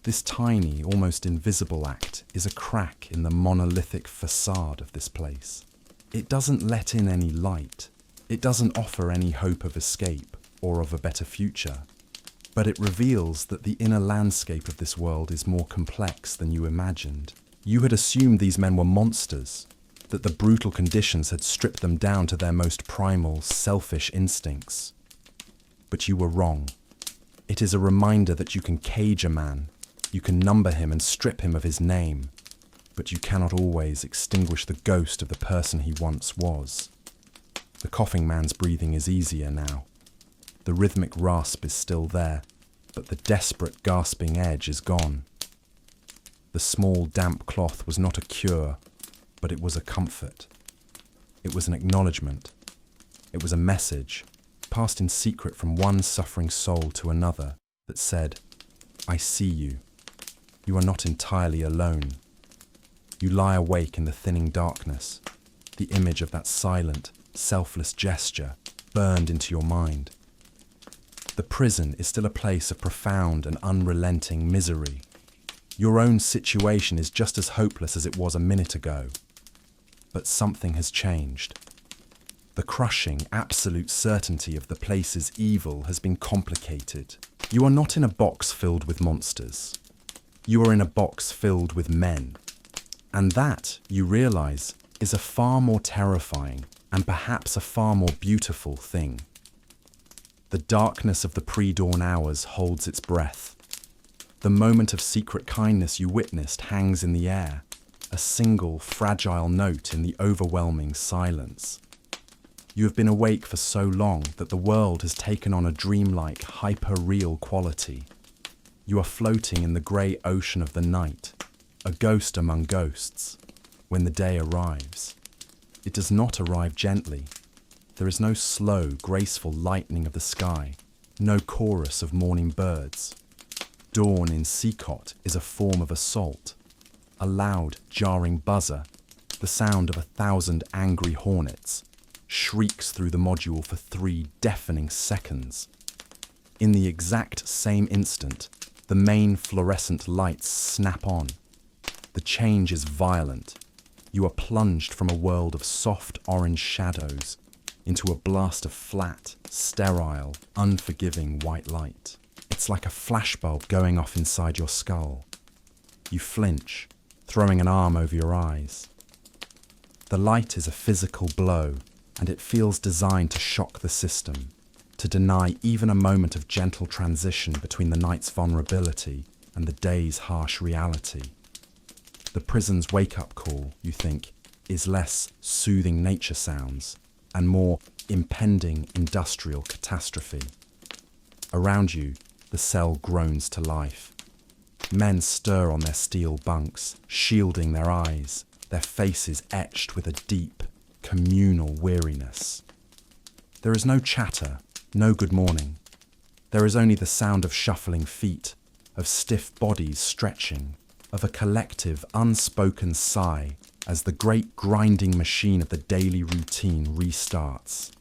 This tiny, almost invisible act is a crack in the monolithic facade of this place. It doesn't let in any light. It doesn't offer any hope of escape or of a better future. But it reveals that the inner landscape of this world is more complex than you imagined. You had assumed these men were monsters, that the brutal conditions had stripped them down to their most primal, selfish instincts. But you were wrong. It is a reminder that you can cage a man, you can number him and strip him of his name, but you cannot always extinguish the ghost of the person he once was. The coughing man's breathing is easier now. The rhythmic rasp is still there, but the desperate gasping edge is gone. The small damp cloth was not a cure, but it was a comfort. It was an acknowledgement. It was a message, passed in secret from one suffering soul to another that said, I see you. You are not entirely alone. You lie awake in the thinning darkness, the image of that silent, selfless gesture burned into your mind. The prison is still a place of profound and unrelenting misery. Your own situation is just as hopeless as it was a minute ago. But something has changed. The crushing, absolute certainty of the place's evil has been complicated. You are not in a box filled with monsters. You are in a box filled with men. And that, you realize, is a far more terrifying and perhaps a far more beautiful thing. The darkness of the pre-dawn hours holds its breath. The moment of secret kindness you witnessed hangs in the air, a single, fragile note in the overwhelming silence. You have been awake for so long that the world has taken on a dreamlike, hyper-real quality. You are floating in the grey ocean of the night, a ghost among ghosts. When the day arrives, it does not arrive gently. There is no slow, graceful lightening of the sky, no chorus of morning birds. Dawn in CECOT is a form of assault, a loud, jarring buzzer, the sound of 1,000 angry hornets, shrieks through the module for 3 deafening seconds. In the exact same instant, the main fluorescent lights snap on. The change is violent. You are plunged from a world of soft orange shadows into a blast of flat, sterile, unforgiving white light. It's like a flashbulb going off inside your skull. You flinch, throwing an arm over your eyes. The light is a physical blow, and it feels designed to shock the system, to deny even a moment of gentle transition between the night's vulnerability and the day's harsh reality. The prison's wake-up call, you think, is less soothing nature sounds and more impending industrial catastrophe. Around you, the cell groans to life. Men stir on their steel bunks, shielding their eyes, their faces etched with a deep, communal weariness. There is no chatter, no good morning. There is only the sound of shuffling feet, of stiff bodies stretching, of a collective, unspoken sigh as the great grinding machine of the daily routine restarts.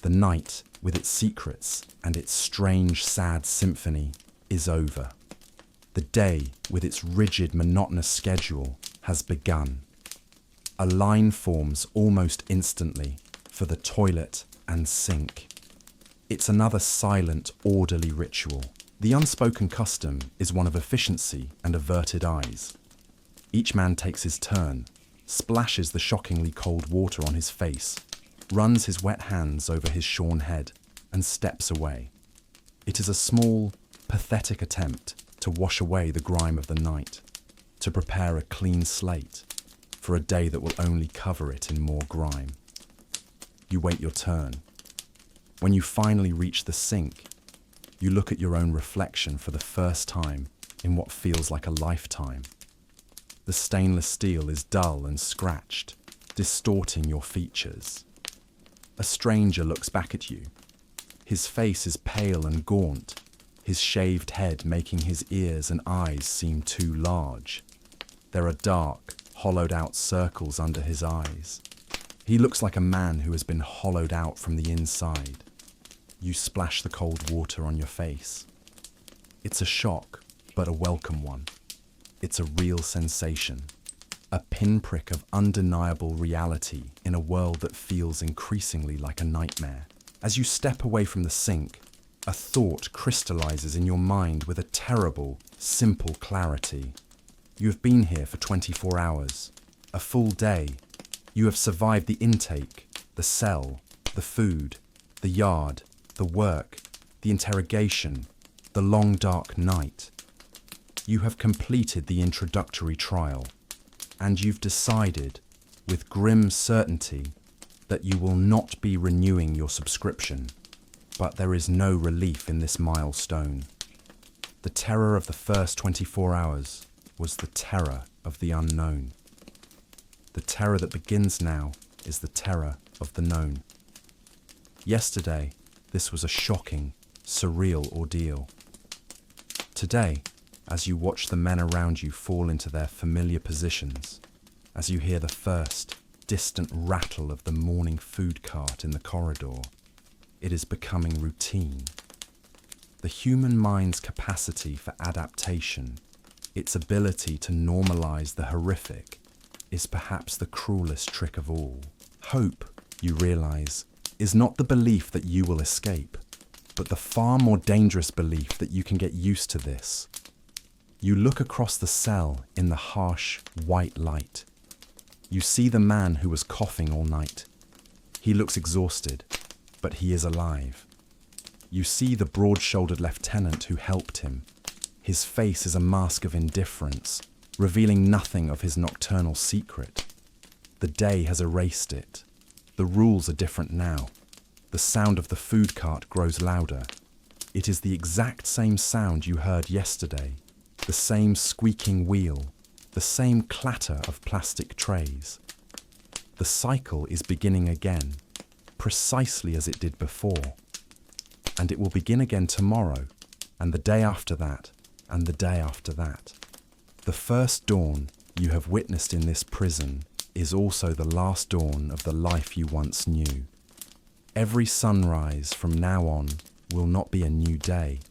The night, with its secrets and its strange, sad symphony, is over. The day, with its rigid, monotonous schedule, has begun. A line forms almost instantly for the toilet and sink. It's another silent, orderly ritual. The unspoken custom is one of efficiency and averted eyes. Each man takes his turn, splashes the shockingly cold water on his face, runs his wet hands over his shorn head, and steps away. It is a small, pathetic attempt to wash away the grime of the night, to prepare a clean slate for a day that will only cover it in more grime. You wait your turn. When you finally reach the sink, you look at your own reflection for the first time in what feels like a lifetime. The stainless steel is dull and scratched, distorting your features. A stranger looks back at you. His face is pale and gaunt, his shaved head making his ears and eyes seem too large. There are dark, hollowed-out circles under his eyes. He looks like a man who has been hollowed out from the inside. You splash the cold water on your face. It's a shock, but a welcome one. It's a real sensation, a pinprick of undeniable reality in a world that feels increasingly like a nightmare. As you step away from the sink, a thought crystallizes in your mind with a terrible, simple clarity. You have been here for 24 hours, a full day. You have survived the intake, the cell, the food, the yard, the work, the interrogation, the long dark night. You have completed the introductory trial, and you've decided, with grim certainty, that you will not be renewing your subscription. But there is no relief in this milestone. The terror of the first 24 hours was the terror of the unknown. The terror that begins now is the terror of the known. Yesterday, this was a shocking, surreal ordeal. Today, as you watch the men around you fall into their familiar positions, as you hear the first, distant rattle of the morning food cart in the corridor, it is becoming routine. The human mind's capacity for adaptation, its ability to normalize the horrific, is perhaps the cruelest trick of all. Hope, you realize, is not the belief that you will escape, but the far more dangerous belief that you can get used to this. You look across the cell in the harsh, white light. You see the man who was coughing all night. He looks exhausted, but he is alive. You see the broad-shouldered lieutenant who helped him. His face is a mask of indifference, revealing nothing of his nocturnal secret. The day has erased it. The rules are different now. The sound of the food cart grows louder. It is the exact same sound you heard yesterday, the same squeaking wheel, the same clatter of plastic trays. The cycle is beginning again, precisely as it did before. And it will begin again tomorrow, and the day after that, and the day after that. The first dawn you have witnessed in this prison is also the last dawn of the life you once knew. Every sunrise from now on will not be a new day,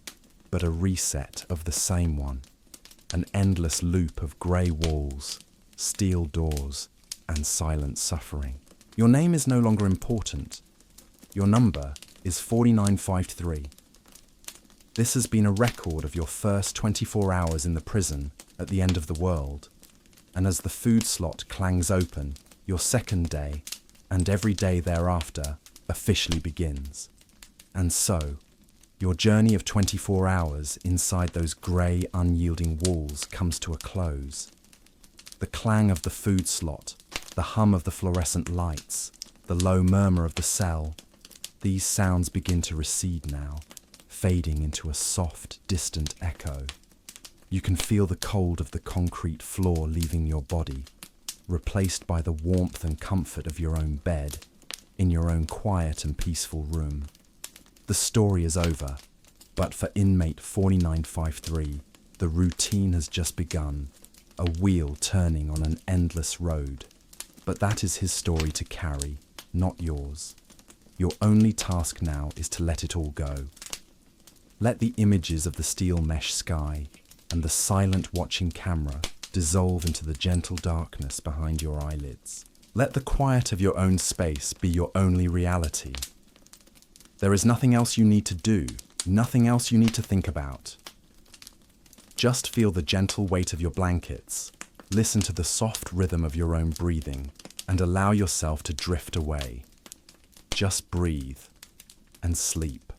but a reset of the same one. An endless loop of grey walls, steel doors, and silent suffering. Your name is no longer important. Your number is 4953. This has been a record of your first 24 hours in the prison at the end of the world, and as the food slot clangs open, your second day, and every day thereafter, officially begins. And so, your journey of 24 hours inside those grey, unyielding walls comes to a close. The clang of the food slot, the hum of the fluorescent lights, the low murmur of the cell, these sounds begin to recede now, fading into a soft, distant echo. You can feel the cold of the concrete floor leaving your body, replaced by the warmth and comfort of your own bed, in your own quiet and peaceful room. The story is over, but for inmate 4953, the routine has just begun, a wheel turning on an endless road. But that is his story to carry, not yours. Your only task now is to let it all go. Let the images of the steel mesh sky and the silent watching camera dissolve into the gentle darkness behind your eyelids. Let the quiet of your own space be your only reality. There is nothing else you need to do, nothing else you need to think about. Just feel the gentle weight of your blankets, listen to the soft rhythm of your own breathing, and allow yourself to drift away. Just breathe and sleep.